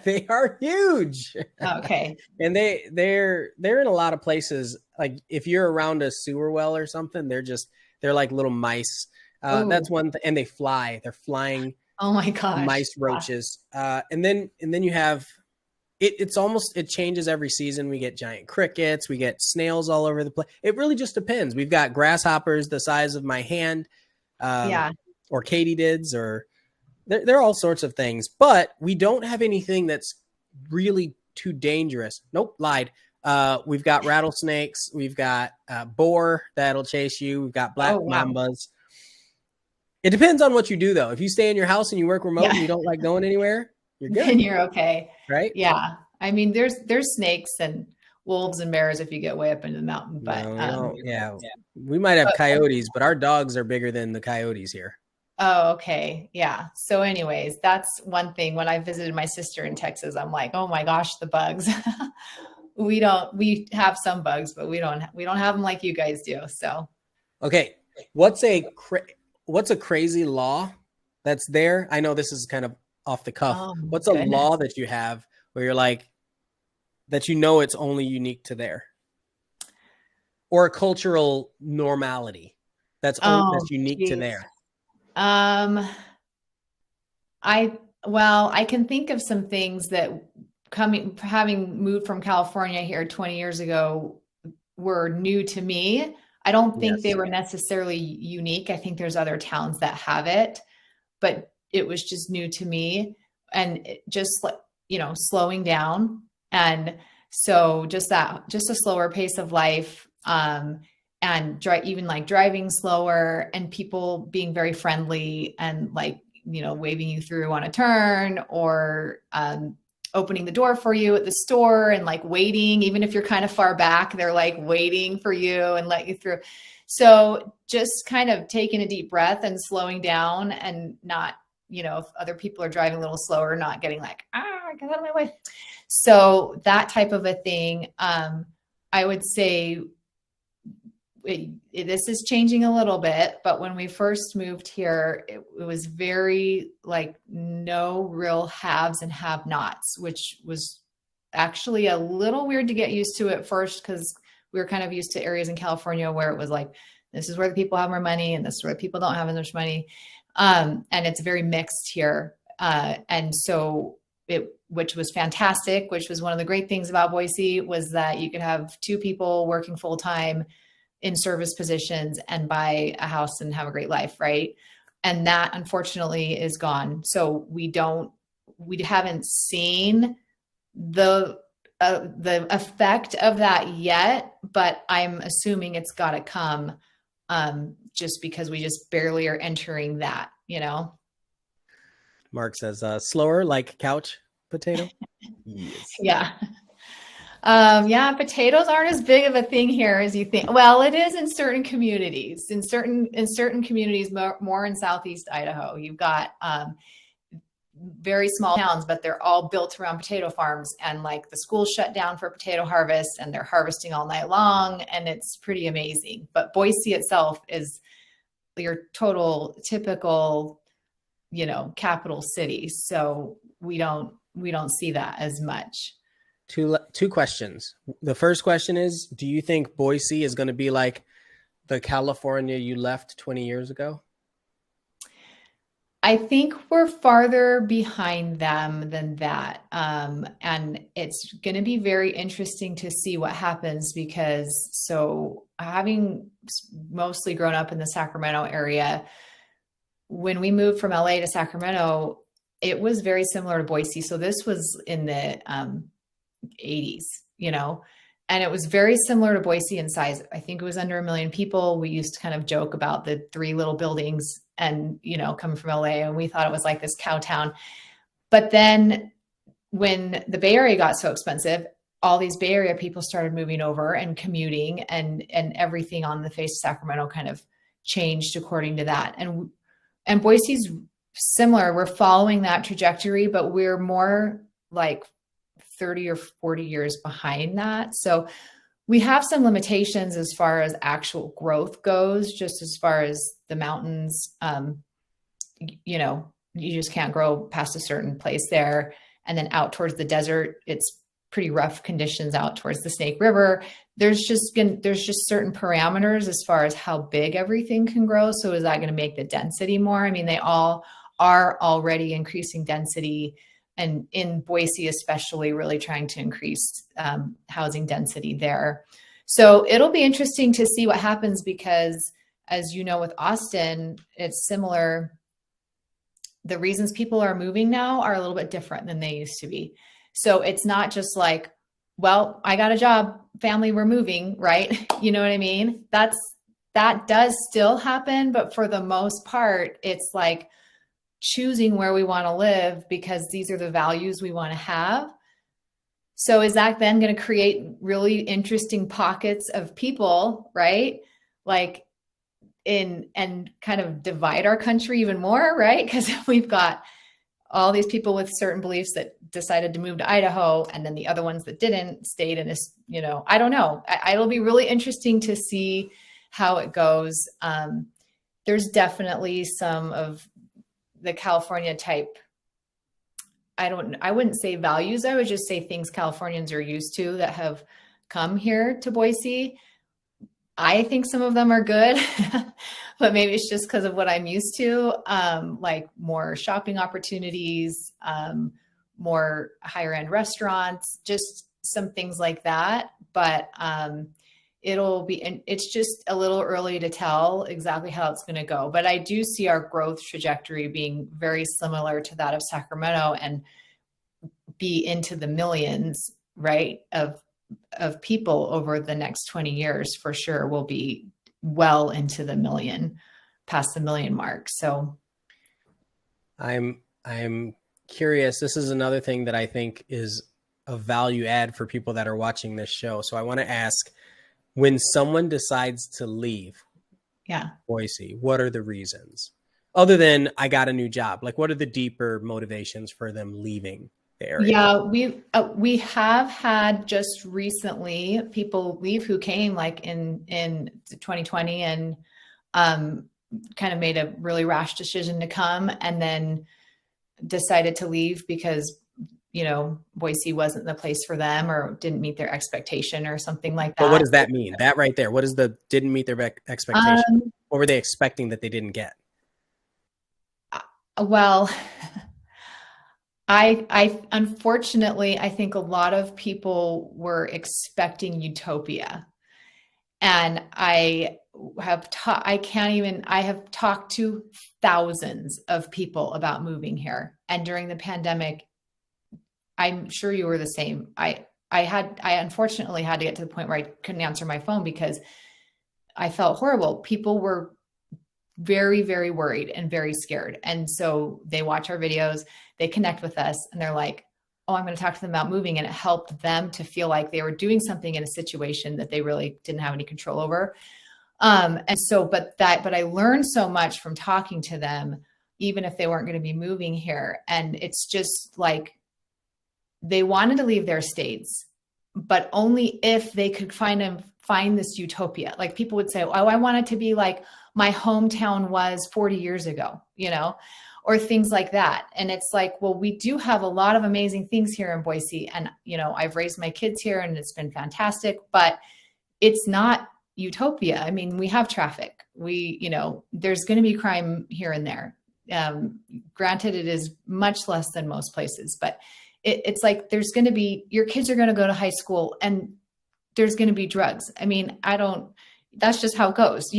they are huge. Okay. And they're in a lot of places. Like if you're around a sewer well or something, they're like little mice. That's one thing. And they fly. They're flying. Oh my gosh. Mice, roaches. And then you have it changes every season. We get giant crickets, we get snails all over the place. It really just depends. We've got grasshoppers the size of my hand, or katydids, or there are all sorts of things, but we don't have anything that's really too dangerous. Nope, lied. We've got rattlesnakes, we've got boar that'll chase you, we've got black mambas. It depends on what you do, though. If you stay in your house and you work remote and you don't like going anywhere, you're good. Then you're okay. Right? Yeah. I mean, there's snakes and wolves and bears if you get way up into the mountain, but we might have coyotes, but our dogs are bigger than the coyotes here. Oh, okay. Yeah. So anyways, that's one thing. When I visited my sister in Texas, I'm like, oh my gosh, the bugs. We have some bugs, but we don't have them like you guys do. So. Okay. What's a crazy law that's there? I know this is kind of off the cuff. What's a law that you have where you're like, that you know it's only unique to there? Or a cultural normality that's unique to there? I can think of some things that having moved from California here 20 years ago were new to me. I don't think they were necessarily unique. I think there's other towns that have it, but it was just new to me, and just slowing down. And so just a slower pace of life, and even like driving slower, and people being very friendly and waving you through on a turn, or opening the door for you at the store, and waiting, even if you're kind of far back, they're waiting for you and let you through. So just kind of taking a deep breath and slowing down, and not, if other people are driving a little slower, not getting get out of my way. So that type of a thing, I would say this is changing a little bit, but when we first moved here, it was very no real haves and have-nots, which was actually a little weird to get used to at first, because we were kind of used to areas in California where it was this is where the people have more money and this is where people don't have as much money. And it's very mixed here. And so which was fantastic, which was one of the great things about Boise, was that you could have two people working full-time in service positions and buy a house and have a great life. Right. And that unfortunately is gone. So we haven't seen the effect of that yet, but I'm assuming it's got to come, just because we just barely are entering that, Mark says, slower like couch potato. Yes. Yeah. Potatoes aren't as big of a thing here as you think. Well, it is in certain communities. In certain communities, more in Southeast Idaho, you've got very small towns, but they're all built around potato farms, and the school shut down for potato harvest, and they're harvesting all night long, and it's pretty amazing. But Boise itself is your typical, capital city, so we don't see that as much. Two questions. The first question is, do you think Boise is going to be like the California you left 20 years ago? I think we're farther behind them than that. And it's going to be very interesting to see what happens, because having mostly grown up in the Sacramento area, when we moved from LA to Sacramento, it was very similar to Boise. So this was in the 80s, and it was very similar to Boise in size. I think it was under 1 million people. We used to kind of joke about the 3 little buildings and, coming from LA, and we thought it was like this cow town. But then when the Bay Area got so expensive, all these Bay Area people started moving over and commuting, and everything on the face of Sacramento kind of changed according to that. And Boise's similar. We're following that trajectory, but we're more like 30 or 40 years behind that. So we have some limitations as far as actual growth goes, just as far as the mountains. You just can't grow past a certain place there. And then out towards the desert, it's pretty rough conditions out towards the Snake River. There's just certain parameters as far as how big everything can grow. So is that going to make the density more? I mean, they all are already increasing density, and in Boise, especially, really trying to increase housing density there. So it'll be interesting to see what happens, because as you know, with Austin, it's similar. The reasons people are moving now are a little bit different than they used to be. So it's not just like, well, I got a job, family, we're moving, right? You know what I mean? That does still happen, but for the most part, it's like choosing where we want to live because these are the values we want to have. So is that then going to create really interesting pockets of people, right? Like and kind of divide our country even more, right? Because we've got all these people with certain beliefs that decided to move to Idaho, and then the other ones that didn't stayed in this, I don't know. It'll be really interesting to see how it goes. There's definitely some of the California type, I wouldn't say values. I would just say things Californians are used to that have come here to Boise. I think some of them are good, but maybe it's just because of what I'm used to, like more shopping opportunities, more higher end restaurants, just some things like that. But it's just a little early to tell exactly how it's going to go. But I do see our growth trajectory being very similar to that of Sacramento, and be into the millions, right, of people over the next 20 years for sure. Will be well into the million, past the million mark. So I'm curious. This is another thing that I think is a value add for people that are watching this show. So I want to ask, when someone decides to leave Boise, what are the reasons other than I got a new job? Like, what are the deeper motivations for them leaving the area? Yeah, we have had just recently people leave who came like in 2020 and kind of made a really rash decision to come, and then decided to leave because Boise wasn't the place for them or didn't meet their expectation or something like that. But what does that mean? That right there. What is the didn't meet their expectation? What were they expecting that they didn't get? Well, I unfortunately, I think a lot of people were expecting utopia, and I have talked to thousands of people about moving here. And during the pandemic, I'm sure you were the same. I unfortunately had to get to the point where I couldn't answer my phone because I felt horrible. People were very, very worried and very scared. And so they watch our videos, they connect with us, and they're like, oh, I'm going to talk to them about moving. And it helped them to feel like they were doing something in a situation that they really didn't have any control over. But I learned so much from talking to them, even if they weren't going to be moving here. And it's just like, they wanted to leave their states, but only if they could find this utopia. Like people would say, oh, I want it to be like my hometown was 40 years ago, or things like that. And it's like, well, we do have a lot of amazing things here in Boise. And, I've raised my kids here and it's been fantastic, but it's not utopia. I mean, we have traffic. There's going to be crime here and there. Granted, it is much less than most places, but it's like, your kids are going to go to high school and there's going to be drugs. I mean, that's just how it goes,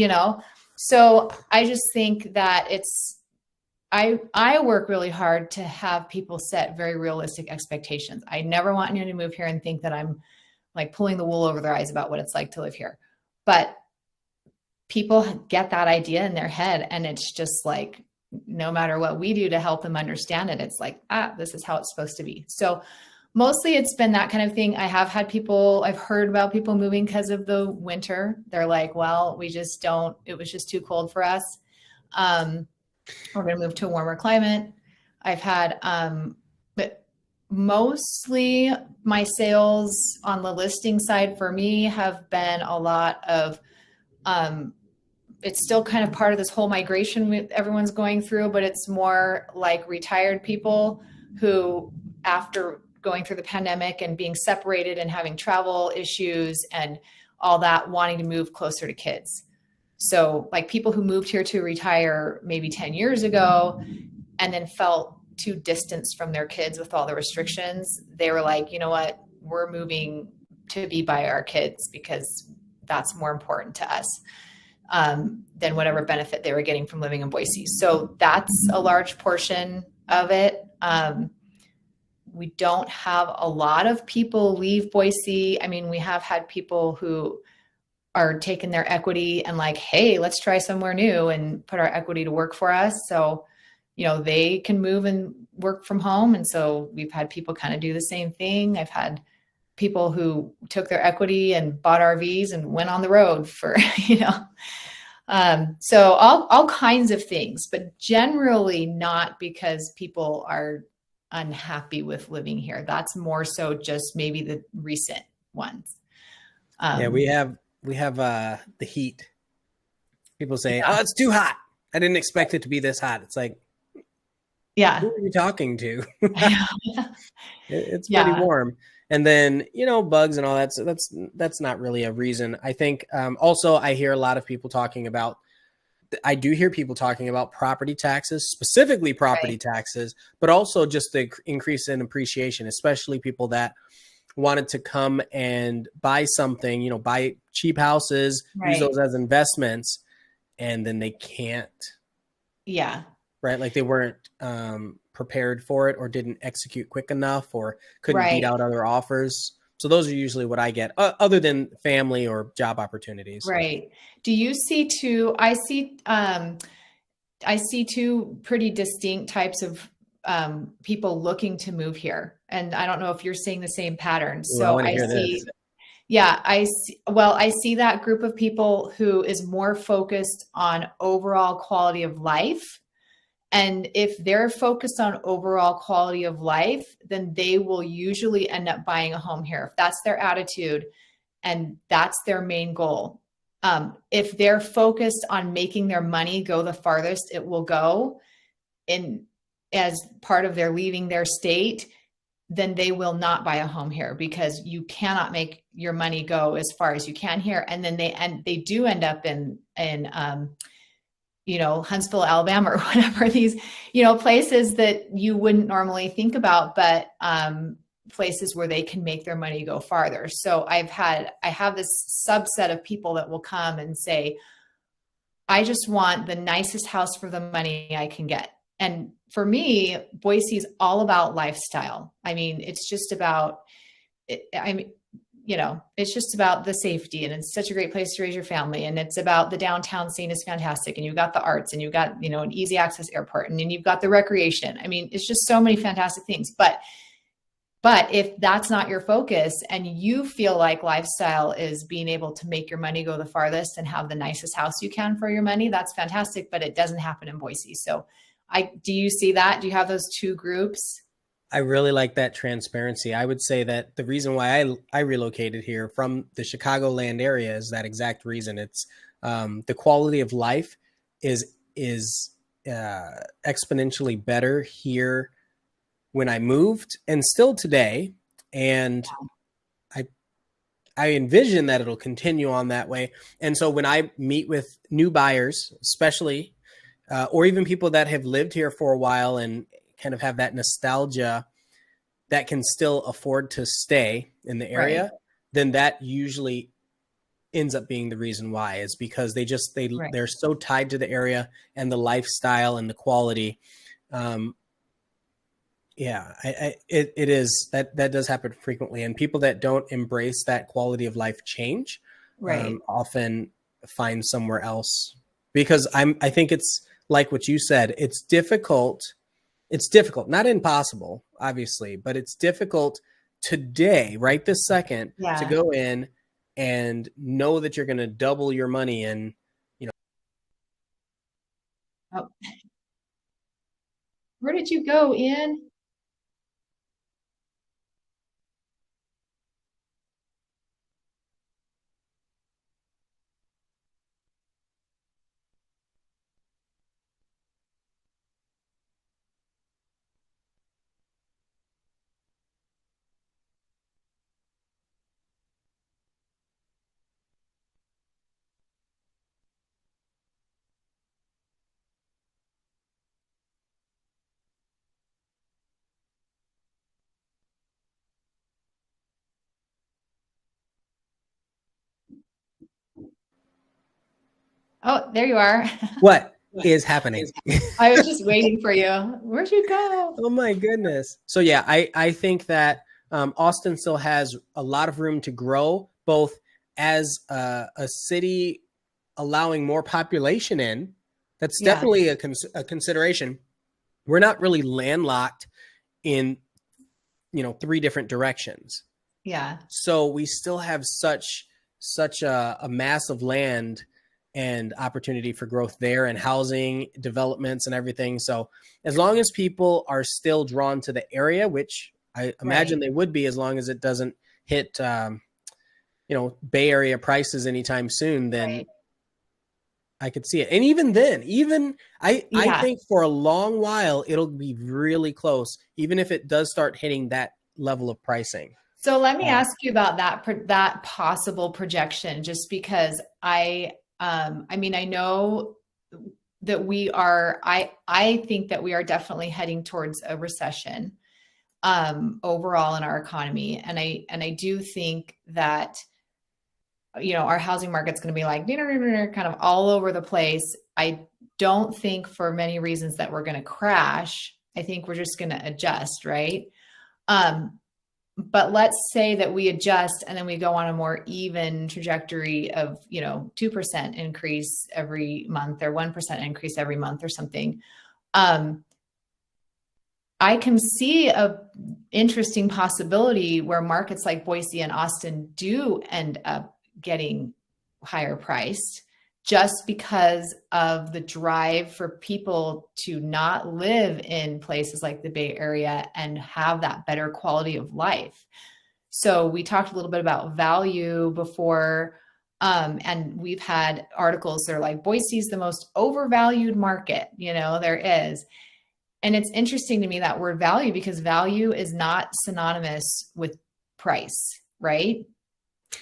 So I just think that I work really hard to have people set very realistic expectations. I never want anyone to move here and think that I'm like pulling the wool over their eyes about what it's like to live here. But people get that idea in their head, and it's just like, no matter what we do to help them understand it, it's like, this is how it's supposed to be. So mostly it's been that kind of thing. I've heard about people moving because of the winter. They're like, well, it was just too cold for us. We're going to move to a warmer climate. I've had, but mostly my sales on the listing side for me have been a lot of, it's still kind of part of this whole migration everyone's going through, but it's more like retired people who, after going through the pandemic and being separated and having travel issues and all that, wanting to move closer to kids. So like people who moved here to retire maybe 10 years ago and then felt too distanced from their kids with all the restrictions, they were like, you know what, we're moving to be by our kids because that's more important to us than whatever benefit they were getting from living in Boise. So that's a large portion of it. We don't have a lot of people leave Boise. I mean, we have had people who are taking their equity and like, hey, let's try somewhere new and put our equity to work for us. So, they can move and work from home. And so we've had people kind of do the same thing. I've had people who took their equity and bought RVs and went on the road for, so all kinds of things, but generally not because people are unhappy with living here. That's more so just maybe the recent ones. We have the heat. People say, oh, it's too hot. I didn't expect it to be this hot. It's like, yeah, who are you talking to? It's pretty warm. And then, bugs and all that. So that's not really a reason. I think also I hear a lot of people talking about, I do hear people talking about property taxes, specifically property taxes, but also just the increase in appreciation, especially people that wanted to come and buy something, buy cheap houses, use those as investments, and then they can't. Yeah. Right. Like they weren't prepared for it or didn't execute quick enough or couldn't beat out other offers. So those are usually what I get other than family or job opportunities. Right. Do you see I see two pretty distinct types of people looking to move here. And I don't know if you're seeing the same pattern. So I see, I see that group of people who is more focused on overall quality of life. And if they're focused on overall quality of life, then they will usually end up buying a home here. If that's their attitude and that's their main goal. If they're focused on making their money go the farthest it will go as part of their leaving their state, then they will not buy a home here because you cannot make your money go as far as you can here. And then they do end up in Huntsville, Alabama, or whatever, these, places that you wouldn't normally think about, but places where they can make their money go farther. So I have this subset of people that will come and say, I just want the nicest house for the money I can get. And for me, Boise is all about lifestyle. I mean, it's just about, it's just about the safety, and it's such a great place to raise your family. And it's about the downtown scene is fantastic. And you've got the arts, and you've got, an easy access airport, and then you've got the recreation. I mean, it's just so many fantastic things. But if that's not your focus and you feel like lifestyle is being able to make your money go the farthest and have the nicest house you can for your money, that's fantastic. But it doesn't happen in Boise. So do you see that? Do you have those two groups? I really like that transparency. I would say that the reason why I relocated here from the Chicagoland area is that exact reason. It's the quality of life is exponentially better here when I moved and still today. And I envision that it'll continue on that way. And so when I meet with new buyers, especially, or even people that have lived here for a while and kind of have that nostalgia that can still afford to stay in the area, then that usually ends up being the reason why, is because they're so tied to the area and the lifestyle and the quality Yeah, it is that does happen frequently, and people that don't embrace that quality of life change Right. often find somewhere else, because I think it's like what you said. It's difficult. It's difficult, not impossible, obviously, but it's difficult today, right this second, to Yeah. go in and know that you're going to double your money in, you know. Oh, where did you go, Ian? Oh, there you are. What is happening? I was just waiting for you. Where'd you go? Oh my goodness. So yeah, I think that Austin still has a lot of room to grow, both as a city allowing more population in. That's Yeah. definitely a consideration. We're not really landlocked in, three different directions. Yeah. So we still have such a mass of land and opportunity for growth there, and housing developments and everything. So as long as people are still drawn to the area, which I imagine they would be, as long as it doesn't hit, Bay Area prices anytime soon, then I could see it. And even then, I think for a long while, it'll be really close, even if it does start hitting that level of pricing. So let me ask you about that possible projection, just because I know that I think that we are definitely heading towards a recession overall in our economy. And I do think that, our housing market's going to be like kind of all over the place. I don't think, for many reasons, that we're going to crash. I think we're just going to adjust, right? But let's say that we adjust and then we go on a more even trajectory of, 2% increase every month or 1% increase every month or something. I can see a interesting possibility where markets like Boise and Austin do end up getting higher priced, just because of the drive for people to not live in places like the Bay Area and have that better quality of life. So we talked a little bit about value before, and we've had articles that are like, Boise's the most overvalued market, there is. And it's interesting to me, that word value, because value is not synonymous with price, right?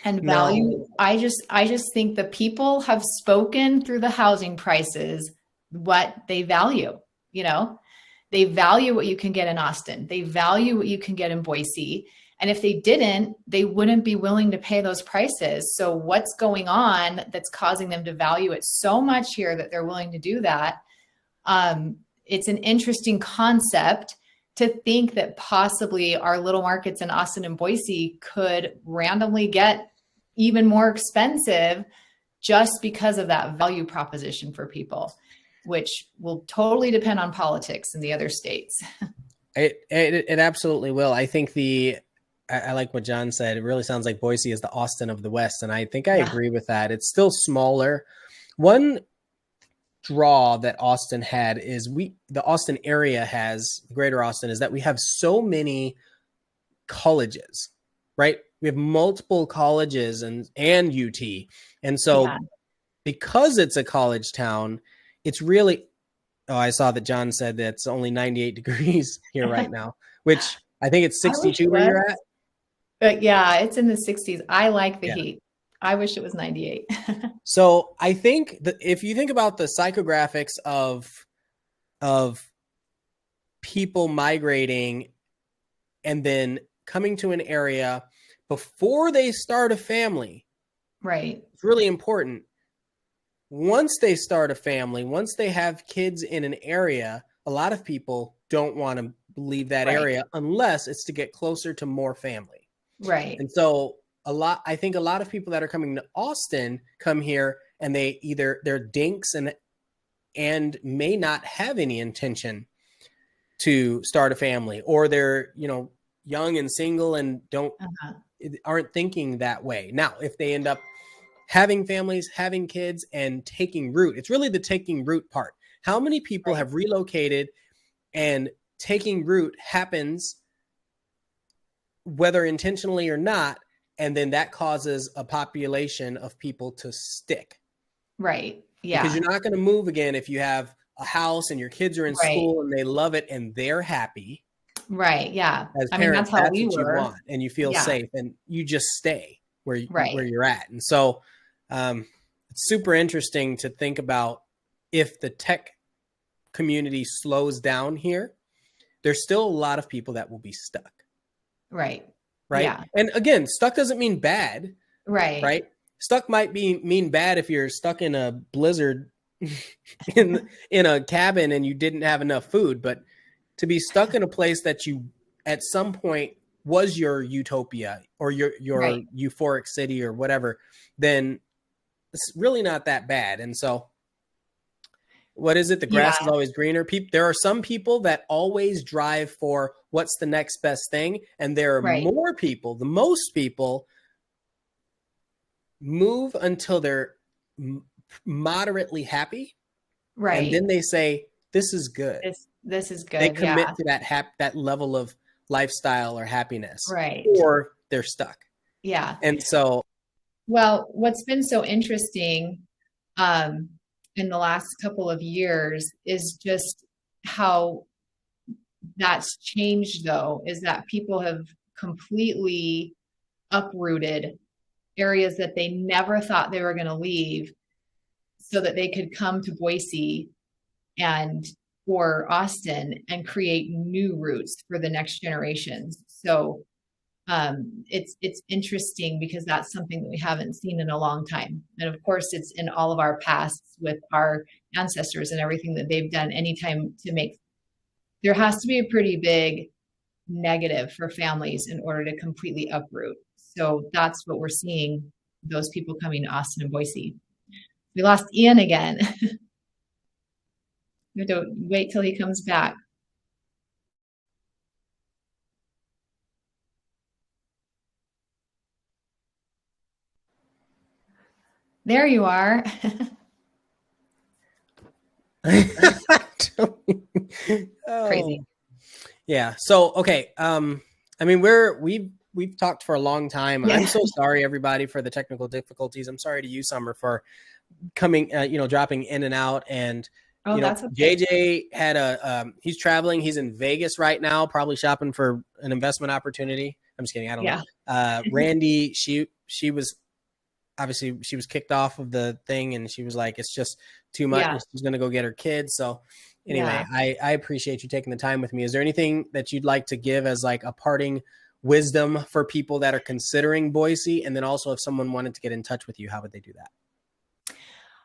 And value, no. I just think the people have spoken through the housing prices what they value. They value what you can get in Austin. They value what you can get in Boise. And if they didn't, they wouldn't be willing to pay those prices. So what's going on that's causing them to value it so much here that they're willing to do that? It's an interesting concept to think that possibly our little markets in Austin and Boise could randomly get even more expensive just because of that value proposition for people, which will totally depend on politics in the other states. It absolutely will. I think I like what John said. It really sounds like Boise is the Austin of the West. And I think I agree with that. It's still smaller. One draw that Austin had is the Austin area has, greater Austin, is that we have so many colleges, right? We have multiple colleges and UT. And so because it's a college town, it's really, I saw that John said that it's only 98 degrees here right now, which I think it's 62 where you're at. But yeah, it's in the 60s. I like the heat. I wish it was 98. So I think that if you think about the psychographics of people migrating and then coming to an area before they start a family, right? It's really important. Once they start a family, once they have kids in an area, a lot of people don't want to leave that area unless it's to get closer to more family. Right. And so I think a lot of people that are coming to Austin come here and they're dinks and may not have any intention to start a family, or they're, young and single and aren't thinking that way. Now, if they end up having families, having kids, and taking root, it's really the taking root part. How many people have relocated and taking root happens, whether intentionally or not, and then that causes a population of people to stick. Right. Yeah. Because you're not going to move again if you have a house and your kids are in school and they love it and they're happy. Right. Yeah. As parents, that's how that's we what were. you want, and you feel safe, and you just stay where you're at. And so it's super interesting to think about, if the tech community slows down here, there's still a lot of people that will be stuck. Right. Yeah. And again, stuck doesn't mean bad. Right. Stuck might mean bad if you're stuck in a blizzard in a cabin and you didn't have enough food, but to be stuck in a place that you at some point was your utopia or your euphoric city or whatever, then it's really not that bad. And so what is it? The grass is always greener. There are some people that always drive for what's the next best thing. And there are more people, the most people move until they're moderately happy. Right. And then they say, this is good. This is good. They commit to that level of lifestyle or happiness. Right. Or they're stuck. Yeah. And so. Well, what's been so interesting in the last couple of years is just how that's changed, though, is that people have completely uprooted areas that they never thought they were going to leave so that they could come to Boise or Austin and create new routes for the next generations. So it's interesting because that's something that we haven't seen in a long time. And of course, it's in all of our pasts with our ancestors and everything that they've done. Anytime there has to be a pretty big negative for families in order to completely uproot. So that's what we're seeing, those people coming to Austin and Boise. We lost Ian again. We have to wait till he comes back. There you are. Crazy. Yeah. So, okay. I mean, we've talked for a long time. Yeah. I'm so sorry, everybody, for the technical difficulties. I'm sorry to you, Summer, for coming, dropping in and out. And that's okay. JJ had he's traveling. He's in Vegas right now, probably shopping for an investment opportunity. I'm just kidding. I don't know. Randy, she was kicked off of the thing, and she was like, it's just too much. Yeah. She's going to go get her kids. So anyway, I appreciate you taking the time with me. Is there anything that you'd like to give as like a parting wisdom for people that are considering Boise? And then also, if someone wanted to get in touch with you, how would they do that?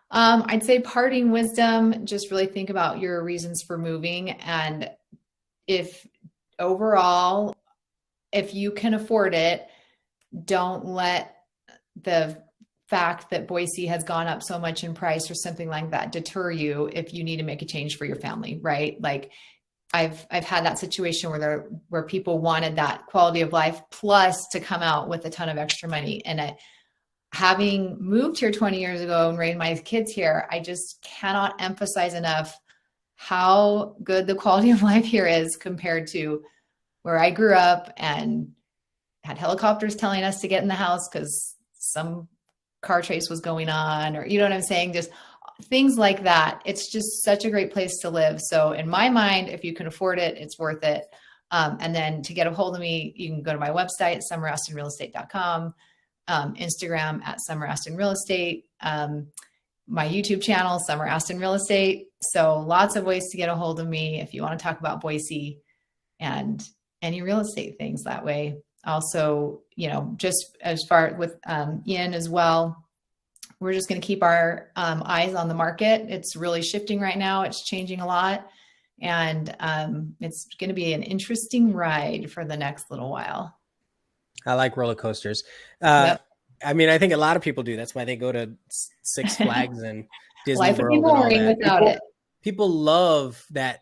I'd say parting wisdom, just really think about your reasons for moving. And if you can afford it, don't let the fact that Boise has gone up so much in price or something like that deter you if you need to make a change for your family, right? Like I've had that situation where people wanted that quality of life plus to come out with a ton of extra money. And having moved here 20 years ago and raised my kids here, I just cannot emphasize enough how good the quality of life here is compared to where I grew up and had helicopters telling us to get in the house because some car chase was going on, or you know what I'm saying? Just things like that. It's just such a great place to live. So in my mind, if you can afford it, it's worth it. And then to get a hold of me, you can go to my website, summeraustinrealestate.com, Instagram at summeraustinrealestate, my YouTube channel, Summer Austin Real Estate. So lots of ways to get a hold of me if you want to talk about Boise and any real estate things that way. Also, just as far with Ian as well, we're just going to keep our eyes on the market. It's really shifting right now. It's changing a lot. And it's going to be an interesting ride for the next little while. I like roller coasters. Yep. I mean, I think a lot of people do. That's why they go to Six Flags and Disney Life would be World and all boring that. without it. People love that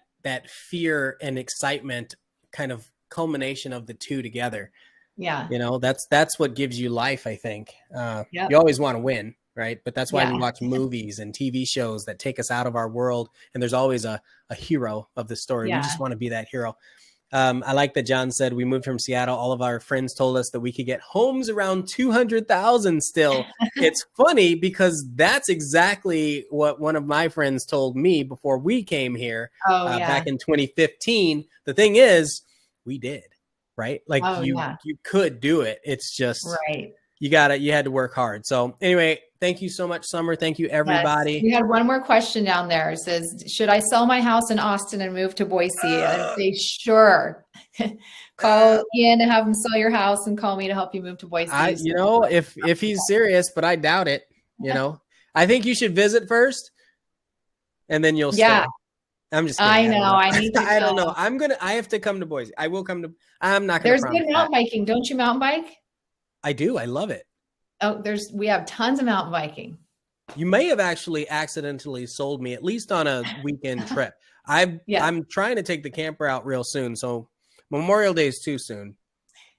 fear and excitement kind of culmination of the two together. Yeah. You know, that's what gives you life, I think. Yep. You always want to win, right? But that's why Yeah. we watch movies and TV shows that take us out of our world. And there's always a hero of the story. Yeah. We just want to be that hero. I like that John said we moved from Seattle. All of our friends told us that we could get homes around 200,000 still. It's funny because that's exactly what one of my friends told me before we came here back in 2015. The thing is, we did, right? Like you could do it. It's just right. You had to work hard. So anyway, thank you so much, Summer. Thank you, everybody. Yes. We had one more question down there. It says, should I sell my house in Austin and move to Boise? I'd say, sure. Call Ian to have him sell your house and call me to help you move to Boise. If he's serious, but I doubt it. I think you should visit first and then you'll stay. I'm just kidding. I know. I need to I don't know. I have to come to Boise. I will come to, I'm not going to. There's good mountain biking. Don't you mountain bike? I do. I love it. Oh, we have tons of mountain biking. You may have actually accidentally sold me, at least on a weekend trip. I'm trying to take the camper out real soon. So Memorial Day is too soon.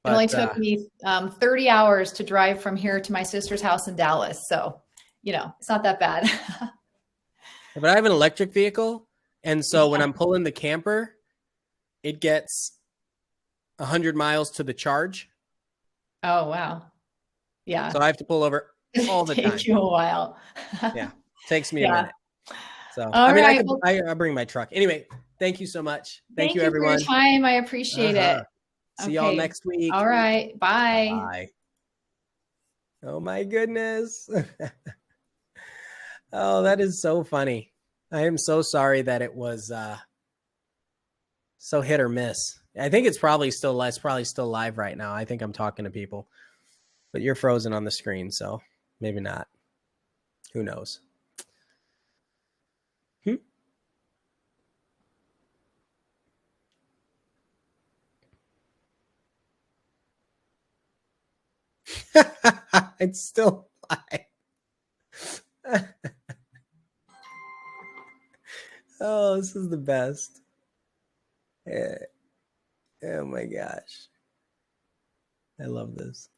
It only took me 30 hours to drive from here to my sister's house in Dallas. So, it's not that bad. But I have an electric vehicle. And so when I'm pulling the camper, it gets 100 miles to the charge. Oh, wow. Yeah. So I have to pull over all the time. Takes you a while. Takes me a minute. So I bring my truck. Anyway, thank you so much. Thank you, everyone. For your time. I appreciate it. See y'all next week. All right. Bye. Bye. Oh my goodness. Oh, that is so funny. I am so sorry that it was so hit or miss. I think it's probably still live right now. I think I'm talking to people, but you're frozen on the screen, so maybe not. Who knows? It's still live. Oh, this is the best. Oh my gosh. I love this.